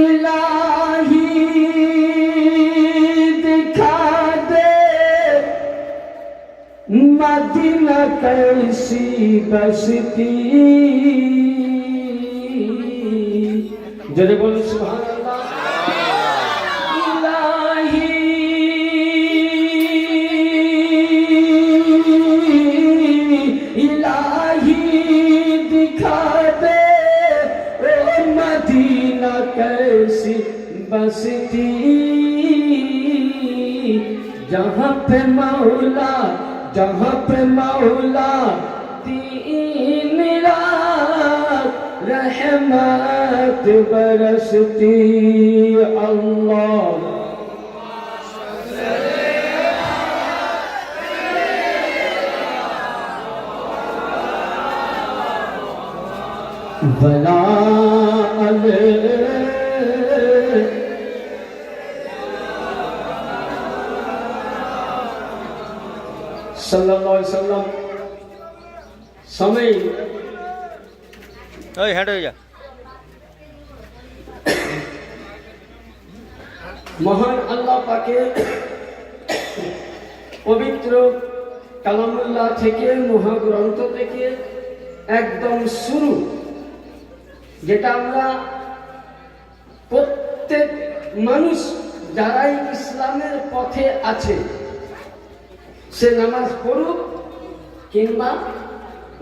इलाही दिखा दे मदीना कैसी बसती। जरे बोलो सुभान अल्लाह। इलाही इलाही दिखा दे मदीना कैसी बसती, जहाँ पे मौला दिन रात रहमत बरसती। अल्लाह भला सल्लल्लाहु अलैहि वसल्लम समय हेड हो जा। মহান আল্লাহ পাকের পবিত্র কালামুল্লাহ থেকে, মহাগ্রন্থ থেকে একদম শুরু, যেটা আমরা প্রত্যেক মানুষ যারাই ইসলামের পথে আছে সে নামাজ পড়ুক কিংবা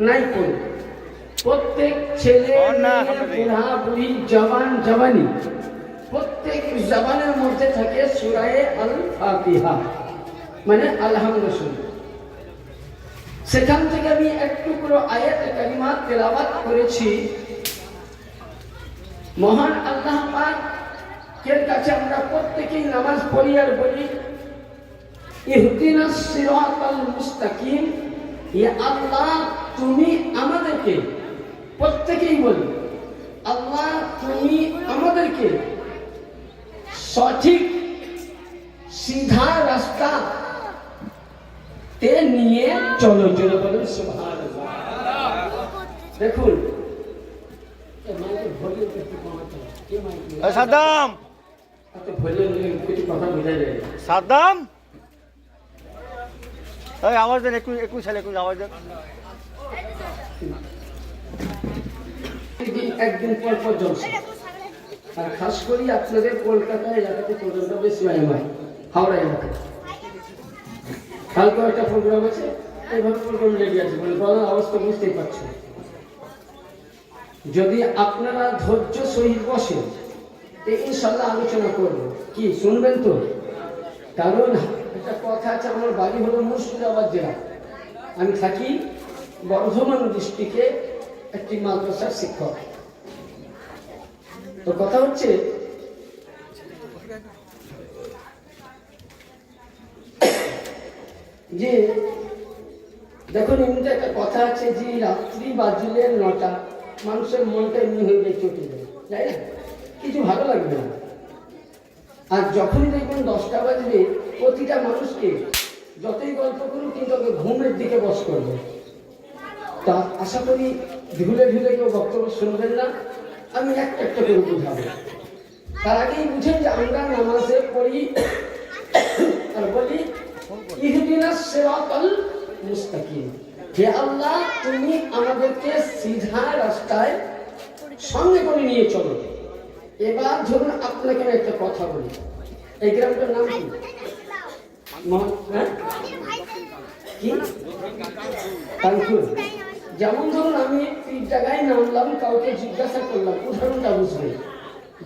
নাই পড়ুক, প্রত্যেক ছেলে বুড়া বুড়ি জওয়ান জওয়ানি প্রত্যেক জবানের মধ্যে থাকে সূরা আল ফাতিহা, মানে আলহামদুলিল্লাহ। সেখান থেকে আমি এক টুকরো আয়াত কারিমা তেলাওয়াত করেছি। মহান আল্লাহ পাকের কাছে আমরা প্রত্যেকেই নামাজ পড়ি আর বলি ইহদিনাস সিরাতাল মুস্তাকিম। ইয়া আল্লাহ, তুমি আমাদেরকে, প্রত্যেকেই বলি আল্লাহ তুমি আমাদেরকে সঠিক সিধা রাস্তা তে নিয়ে চলো। চলো বলুন সুবহানাল্লাহ। দেখুন সাদ্দাম সাদ্দাম আওয়াজ দেন, একটু ছেলে আওয়াজ দেন। একদিন পর পর জলসা, আর খাস করি আপনাদের কলকাতা এলাকাতে প্রোগ্রামটা বেশি হয়, আমার হাওড়া এলাকায়। কালকে একটা প্রোগ্রাম আছে, এইভাবে প্রোগ্রাম লেগে আছে, মানে বলার অবস্থা বুঝতেই পারছো। যদি আপনারা ধৈর্য সহিত বসেন ইনশাল্লাহ আলোচনা করবো। কি শুনবেন তো? কারণ একটা কথা আছে, আমার বাড়ি হলো মুর্শিদাবাদ জেলা, আমি থাকি বর্ধমান ডিস্ট্রিক্টে, একটি মাদ্রাসার শিক্ষক। তো কথা হচ্ছে যে দেখুন, এমনিতে একটা কথা আছে যে রাত্রি বাজলে 9টা, মানুষের মনটা এমনি হয়ে যায়, চটে যায়, তাই না? কিছু ভালো লাগবে না। আর যখনই দেখবেন 10টা বাজবে, প্রতিটা মানুষকে যতই গল্প করুক কিন্তু ওকে ঘুমের দিকে বস করবে। তা আশা করি ঢুলে কেউ বক্তব্য শুনবেন না, আমি একটা করে বুঝাবো। তার আগেই বুঝেন যে আমরা নামাজে পড়ি আর বলি ইহদিনাস সিরাতাল মুস্তাকিম। হে আল্লাহ, তুমি আমাদেরকে সিধা রাস্তায় সঙ্গে করে নিয়ে চলো। এবার ধরুন আপনাকে আমি একটা কথা বলি, এই গ্রামটার নাম কি? কি কানপুর। যেমন ধরুন আমি এই জায়গায় নামলাম, কাউকে জিজ্ঞাসা করলাম, উদাহরণটা বুঝবে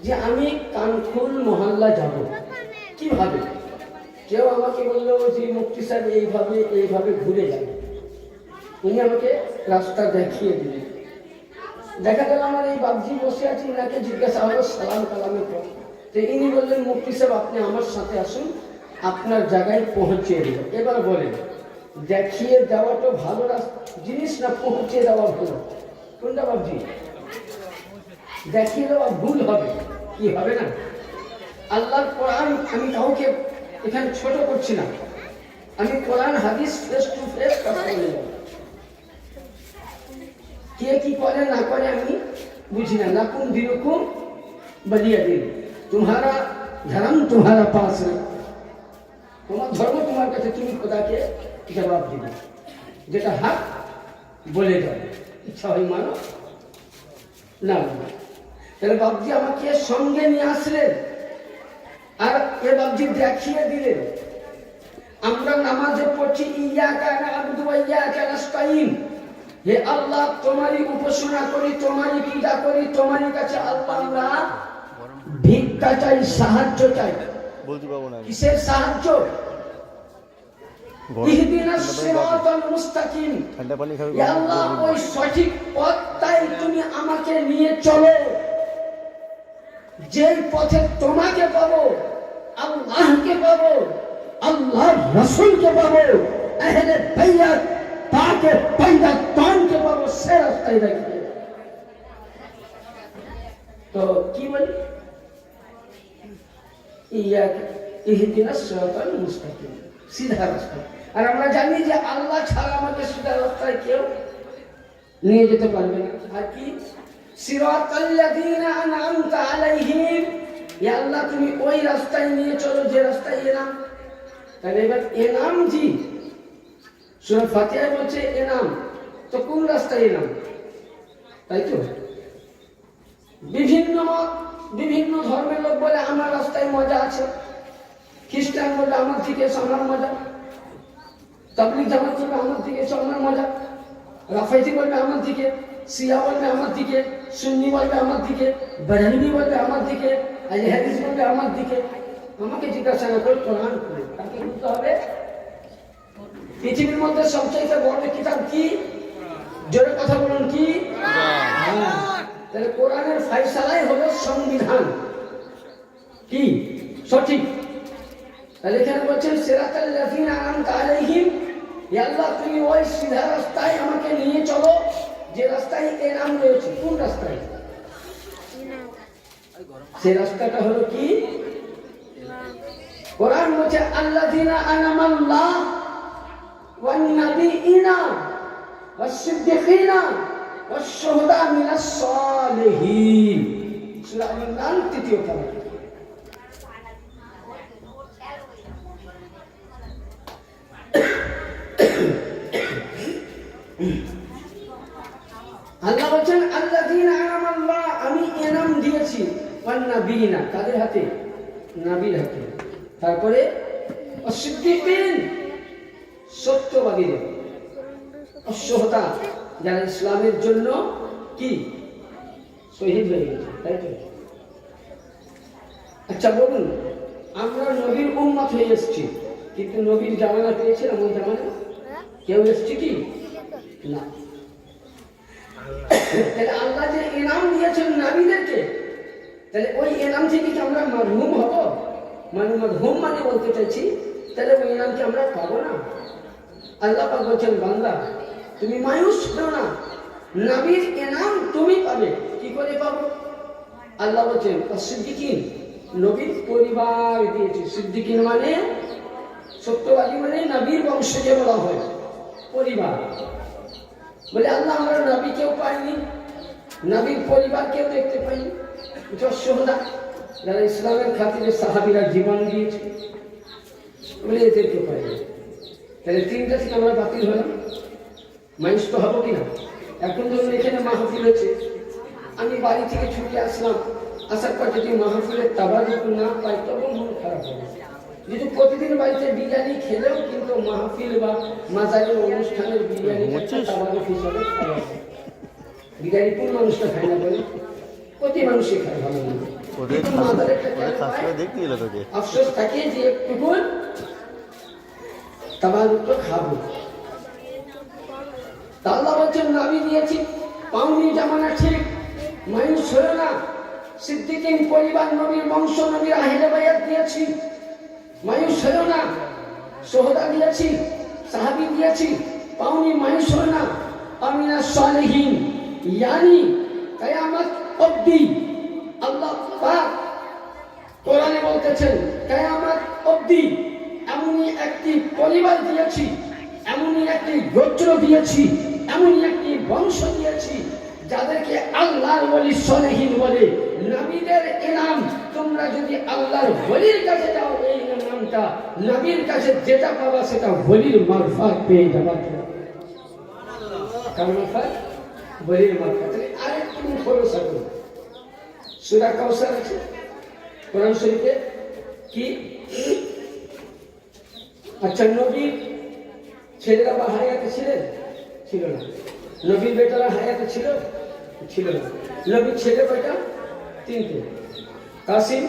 যে আমি কানপুর মহল্লা যাব কিভাবে। কেউ আমাকে বললো যে মুফতি সাহেব এইভাবে ঘুরে যাবে, উনি আমাকে রাস্তা দেখিয়ে দিলেন। দেখা গেল আমার এই বাবজি বসে আছি, ওনাকে জিজ্ঞাসা হলো সালাম কালামের পর, তো ইনি বললেন মুফতি সাহেব আপনি আমার সাথে আসুন, আপনার জায়গায় পৌঁছে দেব। এবার বলেন দেখিয়ে দেওয়াটা ভালো জিনিস না পৌঁছে দেওয়া ভালো? কোনটা বাবজি? দেখিয়ে দেওয়া ভুল হবে, কি হবে না? আল্লাহর কোরআন আমি কাউকে এখানে ছোট করছি না, আমি কোরআন হাদিস ফেস টু ফেস কথা বলে যাব। কে কি করে না করে আমি বুঝি না। লাকুম দিনুকুম বলিয়া দিন, তোমারা ধর্ম তোমারা পাস है, তোমার ধর্ম তোমার কাছে, তুমি খোদাকে জবাব দিবে, যেটা হক বলে যাবে, ইচ্ছা হয় মানো না। তাহলে বাবজি আমাকে সঙ্গে নিয়ে আসলেন আর এ বাবজি দেখিয়ে দিলেন। আমরা নামাজে পড়ছি ইয়াকা না'বুদু ওয়া ইয়াকা নাস্তাইন, হে আল্লাহ তোমারই উপাসনা করি, তোমারই পূজা করি, তোমারই কাছে আল্লাহ আমরা ভিক্ষা চাই, সাহায্য চাই। বলতে পারবো না কিসের সাহায্য? ইহদিনাস সিরাতাল মুস্তাকিম, ঠান্ডা পানি খাবে, হে আল্লাহ ওই সঠিক পথটাই তুমি আমাকে নিয়ে চলো, যেই পথে তোমাকে পাবো, আল্লাহকে পাবো, আল্লাহর রাসূলকে পাবো, আহলে বাইত পাকে পয়গাম্বরকে পাবো, সে রাস্তায় দেখিয়ে। তো কি বলি? ইয়াকা ইহদিনাস সিরাতাল মুস্তাকিম, সিধা রাস্তা। আর আমরা জানি যে আল্লাহ ছাড়া আমাকে সিধা রাস্তায় কেউ নিয়ে যেতে পারবে না। আর কি? সিরাতাল্লাযীনা আন'আমতা আলাইহিম, ইয়া আল্লাহ তুমি ওই রাস্তায় নিয়ে চলো যে রাস্তায় এনাম। তাহলে এবার এনাম জি সূরা ফাতিহা বলছে এনাম, তো কোন রাস্তায় এনাম? তাই তো বিভিন্ন ধর্মের লোক বলে আমার রাস্তায় মজা আছে, খ্রিস্টান বলবে আমার দিকে এসে আমার মজা, তাবলীগ জামাত বলবে আমার দিকে এসে আমার মজা, রাফাইতি বলবে আমার দিকে, শিয়া বলবে আমার দিকে, সুন্নি বলবে আমার দিকে, বেরেলভি বলবে আমার দিকে, আহলে হাদিস বলবে আমার দিকে। আমাকে জিজ্ঞাসা করে কোরআন পড়ে তাকে বুঝতে হবে পৃথিবীর মধ্যে সবচেয়ে বড় কিতাব কি? জোরে কথা বলুন, কি? তাহলে কোরআনের ফয়সালাই হলো সংবিধান, কি সঠিক। তাহলে এখানে বলছেন সিরাতাল্লাযীনা আন'আমতা আলাইহিম, ইয়া আল্লাহ তুমি ওই সিধা রাস্তায় আমাকে নিয়ে চলো যে রাস্তায় এনাম রয়েছে। কোন রাস্তায়? সেই রাস্তাটা হলো কি? কোরআন বলছে আল্লাযীনা আন'আমাল্লাহ ওয়ান নাবিয়িনা ওয়াস সিদ্দিকিনা ওয়াস শুহাদা মিনাস সালিহিন, সূরা আল-ইমরান 3 পারা। আল্লাহ বলছেন আল্লাযীনা আন'আমাল্লাহ, আমি এনাম দিয়েছি, ওয়ান নাবিয়িনা কাদের হাতে? নবীর হাতে। তারপরে সিদ্দিকিন সত্যবাদীদের, অশুহদা যারা ইসলামের জন্য কি শহীদ হয়ে গেছে, তাই তো? আচ্ছা বলুন, আমরা নবীর উম্মত হয়ে এসেছি, কিন্তু নবীর জামানা পেয়েছিলাম ওই জামানা? কেউ এসেছে কি? না। তাহলে আল্লাহ যে ইনাম দিয়েছেন নবীদেরকে, তাহলে ওই ইনাম থেকে কি আমরা মারহুম হব? মানে মারহুম মানে বলতে চাইছি, তাহলে ওই ইনামকে আমরা পাবো না। আল্লাহ পাক বলছেন বান্দা তুমি মায়ুস হও না, নবীর ইনাম তুমি পাবে। কি করে পাবো? আল্লাহ বলছেন সিদ্দিকিন, নবীর পরিবার দিয়েছে। সিদ্দিকিন মানে সত্যবাদী, মানে নবীর বংশকে বলা হয় পরিবার। বলে আল্লাহ আমরা নবী কেউ পাইনি, নবীর পরিবার কেউ দেখতে পাইনি। যশোদা যারা ইসলামের খাতিরে সাহাবীরা জীবন দিয়েছে, বলে এদেরকে পাইনি। তাহলে তিনটা থেকে আমরা বাতিল হলাম, মাইন্স তো হবো কিনা? এখন ধরুন এখানে মাহফিল হচ্ছে, আমি বাড়ি থেকে ছুটে আসলাম, আসার পর যদি মাহফিলের তাবারুক না পাই তখন মন খারাপ হবে। যদি প্রতিদিন বাড়িতে বিরিয়ানি খেলেও কিন্তু মাহফিল বা মাজারের অনুষ্ঠানের বিরিয়ানি তাবারুক হিসাবে খাওয়া হয়। বিরিয়ানি কোন মানুষটা খায় না বলে? প্রতি মানুষই খায়, ভালো না। আফসোস থাকে যে একটু তাবারুক খাবো। আল্লাহ বলছেন নবী দিয়েছি, পাওনি জামানা ঠিক, মায়ুস হলো না। সিদ্দিকিন পরিবার, নবীর বংশ, নবীর আহলে বাইত দিয়েছি, মায়ুস হলো না। শুহাদা দিয়েছি, সাহাবী দিয়েছি, পাওনি, মায়ুস হলো না। আমিনাস সালিহিন, ইয়ানি কিয়ামত অবধি আল্লাহ পাক কোরআনে বলতেছেন কিয়ামত অবধি এমনই একটি পরিবার দিয়েছি, এমনই একটি গোত্র দিয়েছি, এমনই একটি বংশ দিয়েছি আল্লাহর ওলি সলেহীন বলে, নবীদের ইনাম। তোমরা যদি আল্লাহর ওলির কাছে যাও, এই নামটা নবীর কাছে যেটা পাবা সেটা ওলির মারফত পেয়ে যাবা। কার মারফত? ওলির মারফত। আরেকটু ভরসা করো। সূরা কাউসার আছে কোরআন শরীফে, কি? আচ্ছা, নবীর ছেলেরা বা হায়াতে ছিলেন? ছিল না। নবীর বেটারা হায়াতে ছিল? ছিল না। নবীর ছেলে বেটা তিনটে, কাসিম,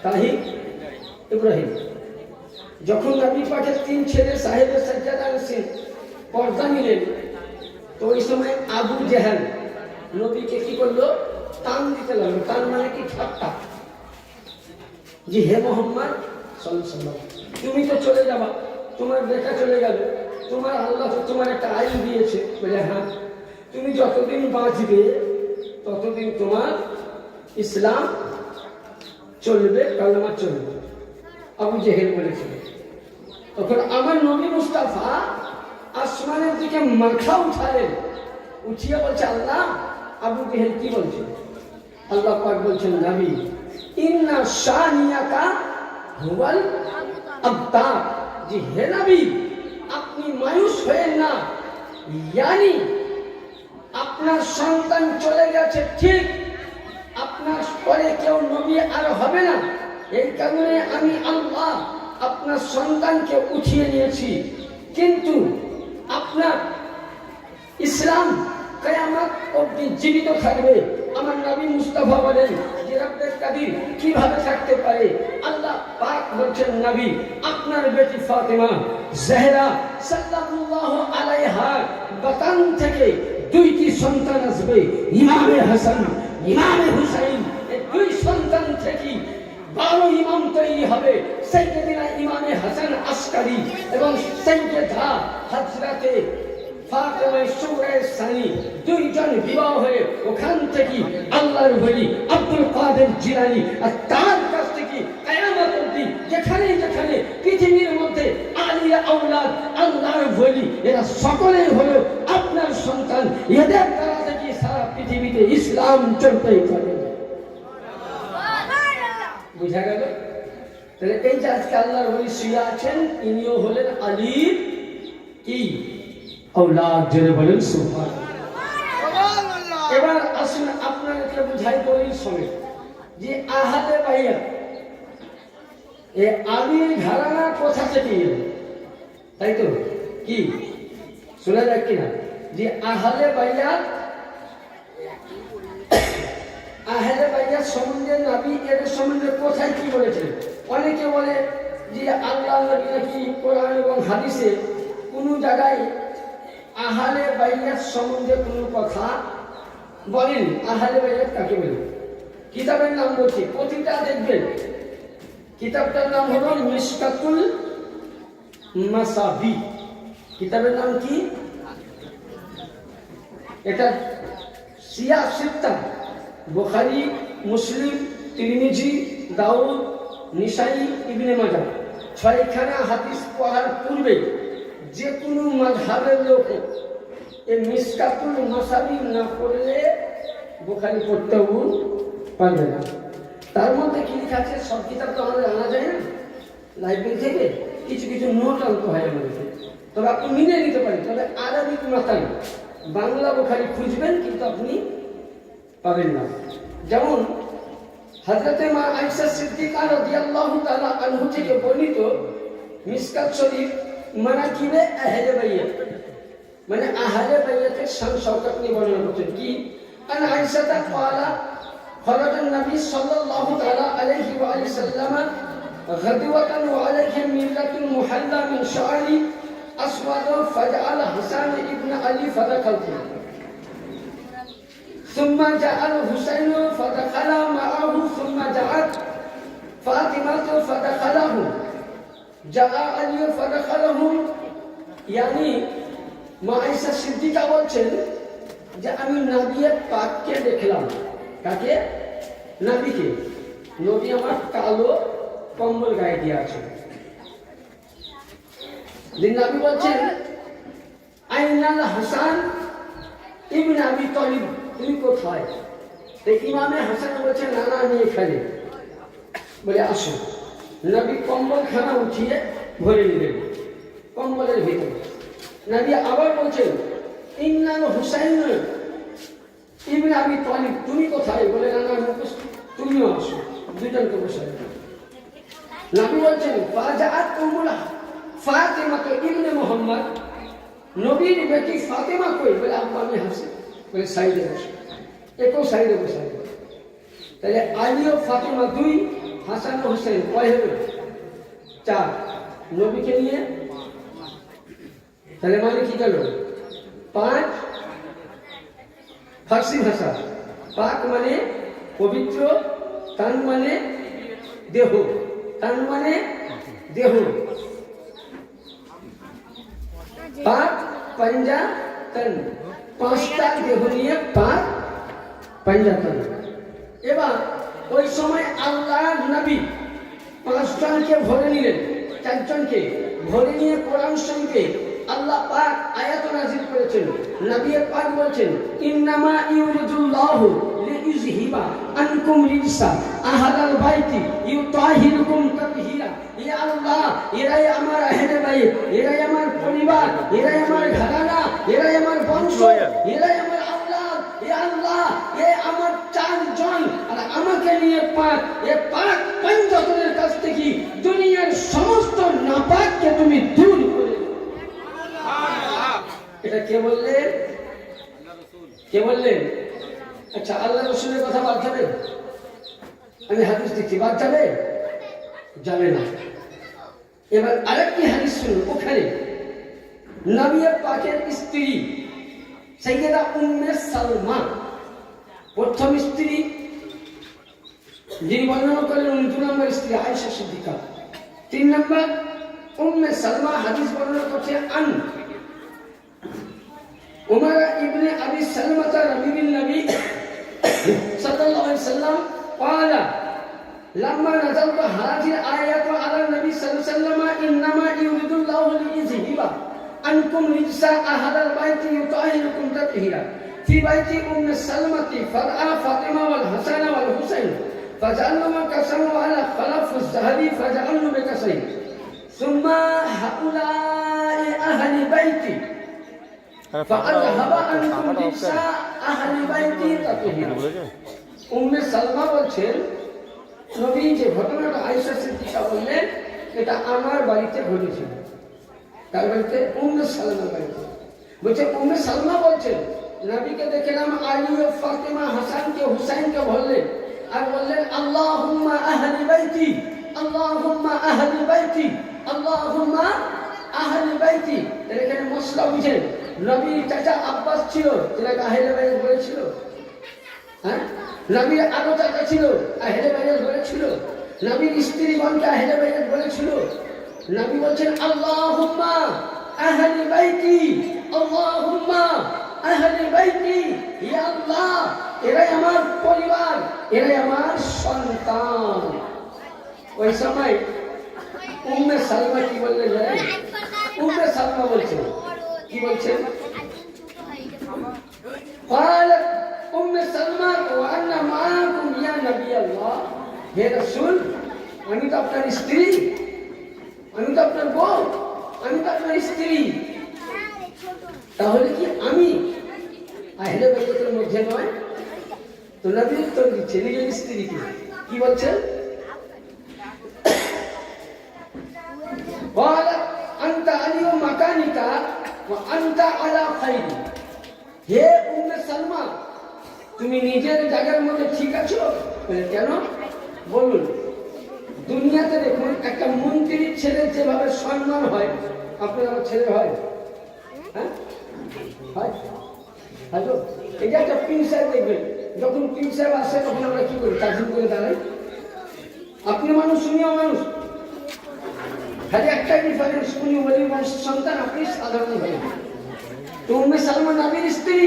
তাহির, ইব্রাহিম। যখন নবী পাকের তিন ছেলে সাহেবের সাজ্জাদা আনছেন, পর্দা নিলেন, তো ওই সময় আবু জেহেল নবীকে কি করলো? টান দিতে লাগলো। টান মানে কি? ঠাট্টা। যে হে মোহাম্মদ সাল্লাল্লাহু আলাইহি ওয়াসাল্লাম, তুমি তো চলে যাবা, তোমার বেটা চলে গেল, তোমার আল্লাহ তো তোমার একটা আইন দিয়েছে। বলে হ্যাঁ, তুমি যতদিন বাঁচবে ততদিন তোমার ইসলাম চলবে, কালেমা চলবে। আবু জেহেল বলেছিল। তখন আমার নবী মুস্তাফা আসমানের দিকে মাথা উঠালেন, উঠিয়ে বলছে, আল্লাহ, আবু জেহেল কি বলছে? আল্লাহ পাক বলছেন, নবী, ইন্না শানিয়াকা হুয়াল আবতার। যে হে নবী, আপনি মায়ুস হয়েন না। ইয়ানি আপনার সন্তান চলে গেছে ঠিক, আপনার পরে কেউ নবী আর হবে না। এই কারণে আমি আল্লাহ আপনার সন্তানকে উঠিয়ে নিয়েছি, কিন্তু আপনার ইসলাম কিয়ামত অবধি জীবিত থাকবে। আমার নবী মুস্তাফা বলেন যে রব্বে কাদির কিভাবে থাকতে পারে? আল্লাহ পাক বলছেন, নবী, আপনার বেটি ফাতেমা জাহরা সাল্লাল্লাহু আলাইহা বাতান থেকে দুইটি সন্তান আসবে, ইমামে হাসান, ইমামে হুসাইন। এই দুই সন্তান থেকে 12 ইমাম তৈরি হবে। সাইয়েদনা ইমামে হাসান আসকারি এবং সাইয়েদা হযরতে ফাতেমা সুগরা সানি দুইজন বিবাহ হয়ে ওখান থেকে আল্লাহর ওলি আব্দুল কাদের জিলানী আর তার কাছ থেকে কিয়ামত অবধি যেখানে যেখানে পৃথিবীর মধ্যে আলিয়া আওলাদ আল্লাহর ওলি এরা সকলেই হলো আপনার সন্তান। এদের দ্বারা থেকে সারা পৃথিবীতে ইসলাম চলতেই থাকবে। বুঝা গেল? তাহলে এই যে আজকে আল্লাহর ওলি শুয়ে আছেন, ইনিও হলেন আলীর কি औलाद। জেনে বলেন সুবহানাল্লাহ। এবার আসুন আপনাদেরকে বুঝাই দলিল সমেত যে আহলে বাইত, এ আলীর ঘরানা কোথা থেকে এলো, তাই তো? কি শোনা যায় কিনা? যে আহলে বাইত, আহলে বাইত সম্বন্ধে নবী এর সম্বন্ধে কোথায় কি বলেছেন? অনেকে বলে যে আল্লাহ নবী নাকি কোরআন এবং হাদিসে কোনো জায়গায় আহলে বাইত সম্বন্ধে কোনো কথা বলেন। আহলে বাইত কাকে বলে? কিতাবের নাম বলছি, প্রতিটা দেখবেন কিতাবটার নাম হলো মিশকাতুল মাসাবি। কিতাবের নাম কি? এটা সিয়া সিত্তা, বুখারী, মুসলিম, তিরমিজি, দাউদ, নিসাই, ইবনে মাজাহ। 6খানা হাদিস পড়ার পূর্বে যে কোনো মাযহাবের লোক এই মিশকাতুল মাসাবি না পড়লে বুখারী পড়তেও পারবে না। তার মধ্যে কি লেখা আছে? সব কিতাব তো আমাদের আনা যায় না লাইব্রেরি থেকে, কিছু কিছু নোট আনতে হয় আমাদেরকে। তবে আপনি মিলে নিতে পারেন। তবে আরবিক মাতাই বাংলা বুখারী খুঁজবেন, কিন্তু আপনি পাবেন না। যেমন হযরতে মা আয়েশা সিদ্দিকা রাদিয়াল্লাহু তাআলা আনহা থেকে বর্ণিত মিশকাত শরীফ মানাকিবে আহলে বাইত, মানে আহলে বাইতের শান শওকত নিয়ে বর্ণনা করছেন। কি? আন আয়েশা ক্বালা خرج النبي صلى الله تعالى عليه وآله وسلم غدوة وعليه ملة محلى من شعر أسود فجعل حسان ابن علي فدخلته ثم جاء الحسين فدخل معه ثم جاءت فاطمة فدخله جاء علي فدخلهم। يعني মা আয়েশা সিদ্দিকা বলছেন যে আমি নবী পাককে দেখলাম। কাকে? নবীকে। নবী আমার কালো কম্বল গায়ে দিয়ে আছে। নবী বলছেন আইনাল হাসান ইবনে আবি তালিব তুমি কোথায়? তো ইমামে হাসান বলছেন না না আমি এখানে। বলে আসো। নবী কম্বলখানা উঠিয়ে ভরে নিলেন কম্বলের ভিতরে। নবী আবার বলছেন ইন্নাল হুসাইন ইবনে আবি তালিব তুমি কোথায়? বলে না না আমি উপস্থিত, তুমিও আসো। দুজনকে বসালেন। নবী বলছেন ফাজাআত উম্মুল ফাতিমা ইবনে মুহাম্মদ, নবীর বেটি ফাতেমা কই? বলে আব্বা আমি হাসি। বলে সাইডে বসে, একেও সাইডে বসে। তাহলে আলী ও ফাতেমা দুই, হাসান ও হোসেন কয় হবে? চার। নবীকে নিয়ে তাহলে মানে কি গেল? পাঁচ। ফার্সি ভাষা পাক মানে পবিত্র, তান মানে দেহ, তান মানে দেহ, পাক পাঞ্জা তন, পাঁচটা দেহ নিয়ে পাক পাঞ্জা তন। এবার ওই সময় আল্লাহর নবী পাঁচজনকে ভরে নিলেন, চারজনকে ভরে নিয়ে কোরআন শরীফে আল্লাহ পাক আয়াত নাযিল করেছেন। নবী পাক বলেছেন ইন্নামা ইউরিদুল্লাহু লিইয়ুযহিবা আনকুম রিজসা আহলাল বাইতি ইউতাহিরুকুম তাতহীরা। ইয়া আল্লাহ, এরাই আমার আহলে বাইত, এরাই আমার পরিবার, এরাই আমার ঘরানা, এরাই আমার বংশ, এরাই আমার আওলাদ। ইয়া আল্লাহ, এ আমার চারজন আর আমাকে নিয়ে পাক, এ পাক পঞ্চতনের কাছ থেকে দুনিয়ার সমস্ত নাপাককে তুমি দূর করে। এটা কে বললেন? কে বললেন? আচ্ছা, আল্লাহ রসুলের কথা বাদ যাবে? আমি হাদিস দিচ্ছি, বাদ যাবে? যাবে না। এবার আরেকটি হাদিস শুনুন। ওখানে নবী পাকের স্ত্রী সাইয়্যিদা উম্মে সালমা, প্রথম স্ত্রী যিনি বর্ণনা করলেন উনি 2 নম্বর স্ত্রী আয়েশা সিদ্দিকা। 3 নম্বর উম্মে সালমা হাদিস বর্ণনা করছে আন উমর ইবনে আবি সালমাতা রাবিবিন নবী সাল্লাল্লাহু আলাইহি ওয়াসাল্লাম قال لما نزلت هذه الآيات على النبي صلى الله عليه وسلم إنما يريد الله ليذهب عنكم رجس أهل البيت يطهركم تطهيرا في بيت أم سلمة فرأى فاطمة والحسن والحسين فجعلهما كسروا على خلف الذهبي فجعلوا بكسرين ثم هؤلاء أهل بيتي فأذهب عنكم رجس أهل بيتي تطهيرا। উম্মে সালমা বলছেন নবী যে ঘটনাটা আয়েশা সিদ্দিকা বললেন এটা আমার বাড়িতে ঘটেছিল। তার বাড়িতে? উম্মে সালমার বাড়িতে। বলছে উম্মে সালমা বলছেন নবীকে দেখলাম আলী ও ফাতেমা হাসানকে হুসাইনকে বললেন আর বললেন আল্লাহুম্মা আহলি বাইতি, আল্লাহুম্মা আহলি বাইতি, আল্লাহুম্মা আহলি বাইতি। এখানে মশলা বুঝেন, নবীর চাচা আব্বাস ছিল, যেটাকে আহলে বাইত বলেছিল। হ্যাঁ, নবীর আরো চাচা ছিল, আহলে বাইত বলেছিল। নবীর স্ত্রীগণকে আহলে বাইত বলেছিল। নবী বলছেন আল্লাহুম্মা আহলি বাইতি, আল্লাহুম্মা আহলি বাইতি, ইয়া আল্লাহ এরাই আমার পরিবার, এরাই আমার সন্তান। ওই সময় উম্মে সালমা কি বললেন জানেন? উম্মে সালমা বলছেন, কি বলছেন? قالت أم سلمى وأنا معكم يا نبي الله। হে রাসূল, আমি তো আপনার স্ত্রী, আমি তো আপনার বউ, আমি তো আপনার স্ত্রী। তাহলে কি আমি আহলে বাইতের মধ্যে নয়? তো নবী উত্তর দিচ্ছে নিজের স্ত্রীকে, কি বলছেন? قالت أنت علي مكانك وأنت على خير। হে উম্মে সালমা, তুমি নিজের জায়গার মধ্যে ঠিক আছো। কেন বলুন? দুনিয়াতে দেখুন একটা মন্ত্রীর ছেলের যেভাবে সম্মান হয়, আপনার আমার ছেলে হয়? হ্যাঁ, হয়। হয়তো এই যে একটা পিন সাহেব দেখবেন, যখন পিন সাহেব আসে তখন আমরা কি করি? তাজিম করে দাঁড়াই। আপনি মানুষ, উনিও মানুষ, খালি একটাই ডিফারেন্স, উনি ওলি বংশের সন্তান, আপনি সাধারণ ভাই। তো উম্মে সালমা নবীর স্ত্রী।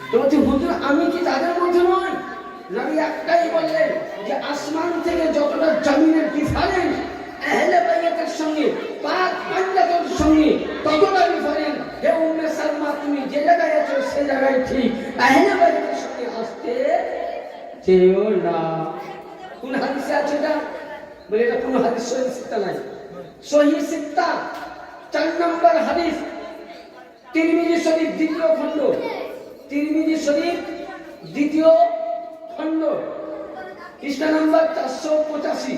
তো বলছি হুজুর আমি কি তাদের মধ্যে নয়? নবী একটাই বললেন যে আসমান থেকে যতটা জমিনের ডিফারেন্স আহলে বাইতের সঙ্গে, পাক পাঞ্জাতের সঙ্গে ততটা ডিফারেন্স হে উম্মে সালমা তুমি যে জায়গায় আছো সে জায়গায় ঠিক, আহলে বাইতের সঙ্গে আসতে চেয়েও না। কোন হাদিসে আছে এটা? বলে এটা কোন হাদিস সহিহ সিত্তা নাই। সহিহ সিত্তা 4 নম্বর হাদিস, তিরমিজি শরীফ দ্বিতীয় খণ্ড, তিরমিজি শরীফ দ্বিতীয় খণ্ড, পৃষ্ঠা নম্বর 485।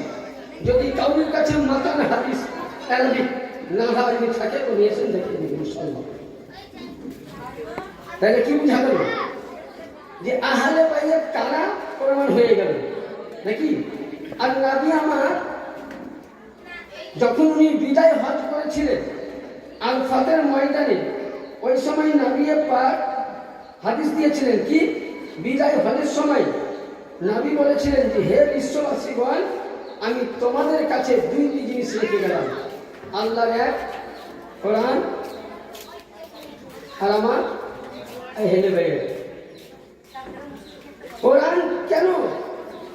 যদি কাউরির কাছে মাতান হাদিস অ্যারাবিক না হারিয়ে থাকে তো নিয়েছেন, দেখে দিবেন ইনশাআল্লাহ। তাহলে কি বুঝা গেল যে আহলে বাইত কারা প্রমাণ হয়ে গেল নাকি? আর নবী আমার যখন উনি বিদায় হজ করেছিলেন আল ফাতের ময়দানে, ওই সময় নবী পাক হাদিস দিয়েছিলেন কি? বিদায় হজের সময় নবী বলেছিলেন যে হে বিশ্ববাসীগণ, আমি তোমাদের কাছে দুইটি জিনিস রেখে গেলাম, আল্লাহর এক কোরআন আর আমার আহলে বাইত। কোরআন কেন?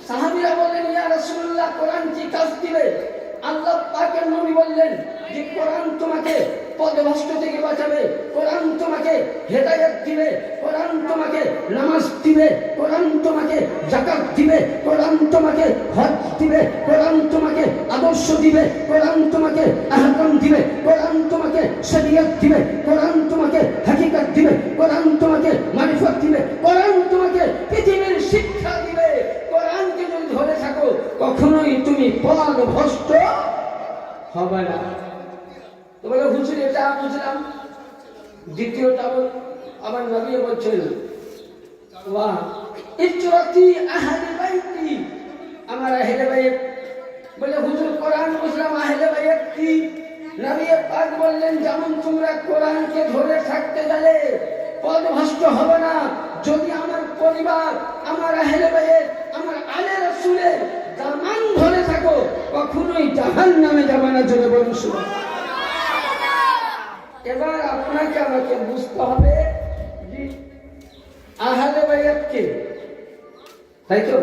সাহাবীরা বললেন ইয়া রাসূলুল্লাহ কোরআন কি কাজ দিবে? আল্লাহ পাকের নবী বললেন যে কোরআন তোমাকে পথভ্রষ্ট থেকে বাঁচাবে, কোরআন তোমাকে হেদায়েত দিবে, কোরআন তোমাকে নামাজ দিবে, কোরআন তোমাকে যাকাত দিবে, কোরআন তোমাকে হজ দিবে, কোরআন তোমাকে আদর্শ দিবে, কোরআন তোমাকে আহকাম দিবে, কোরআন তোমাকে শরীয়ত দিবে, কোরআন তোমাকে হাকিকত দিবে, কোরআন তোমাকে মারিফত দিবে, কোরআন তোমাকে পৃথিবীর শিক্ষা দিবে। কোরআনকে যদি ধরে থাকো কখনোই তুমি পথভ্রষ্ট হবে না। তোমাকে হুজুর এটা বুঝলাম। দ্বিতীয়টা আবার নবী বলছেন ওয়া ইজরাতি আহলে বাইতি, আমার আহলে বাইত। বলে হুজুর কোরআন বুঝলাম, আহলে বাইত কি? নবী পাক বললেন যেমন তোমরা কোরআনকে ধরে থাকতে গেলে পথভ্রষ্ট হবে না, যদি আমার পরিবার, আমার আহলে বাইত, আমার আলে রাসূলের দামান ধরে থাকো কখনোই জাহান্নামে যাবে না। জোরে বলুন সুবহানাল্লাহ। এবার আপনাকে আমাকে বুঝতে হবে যে আহলে বাইত কে, তাই তো?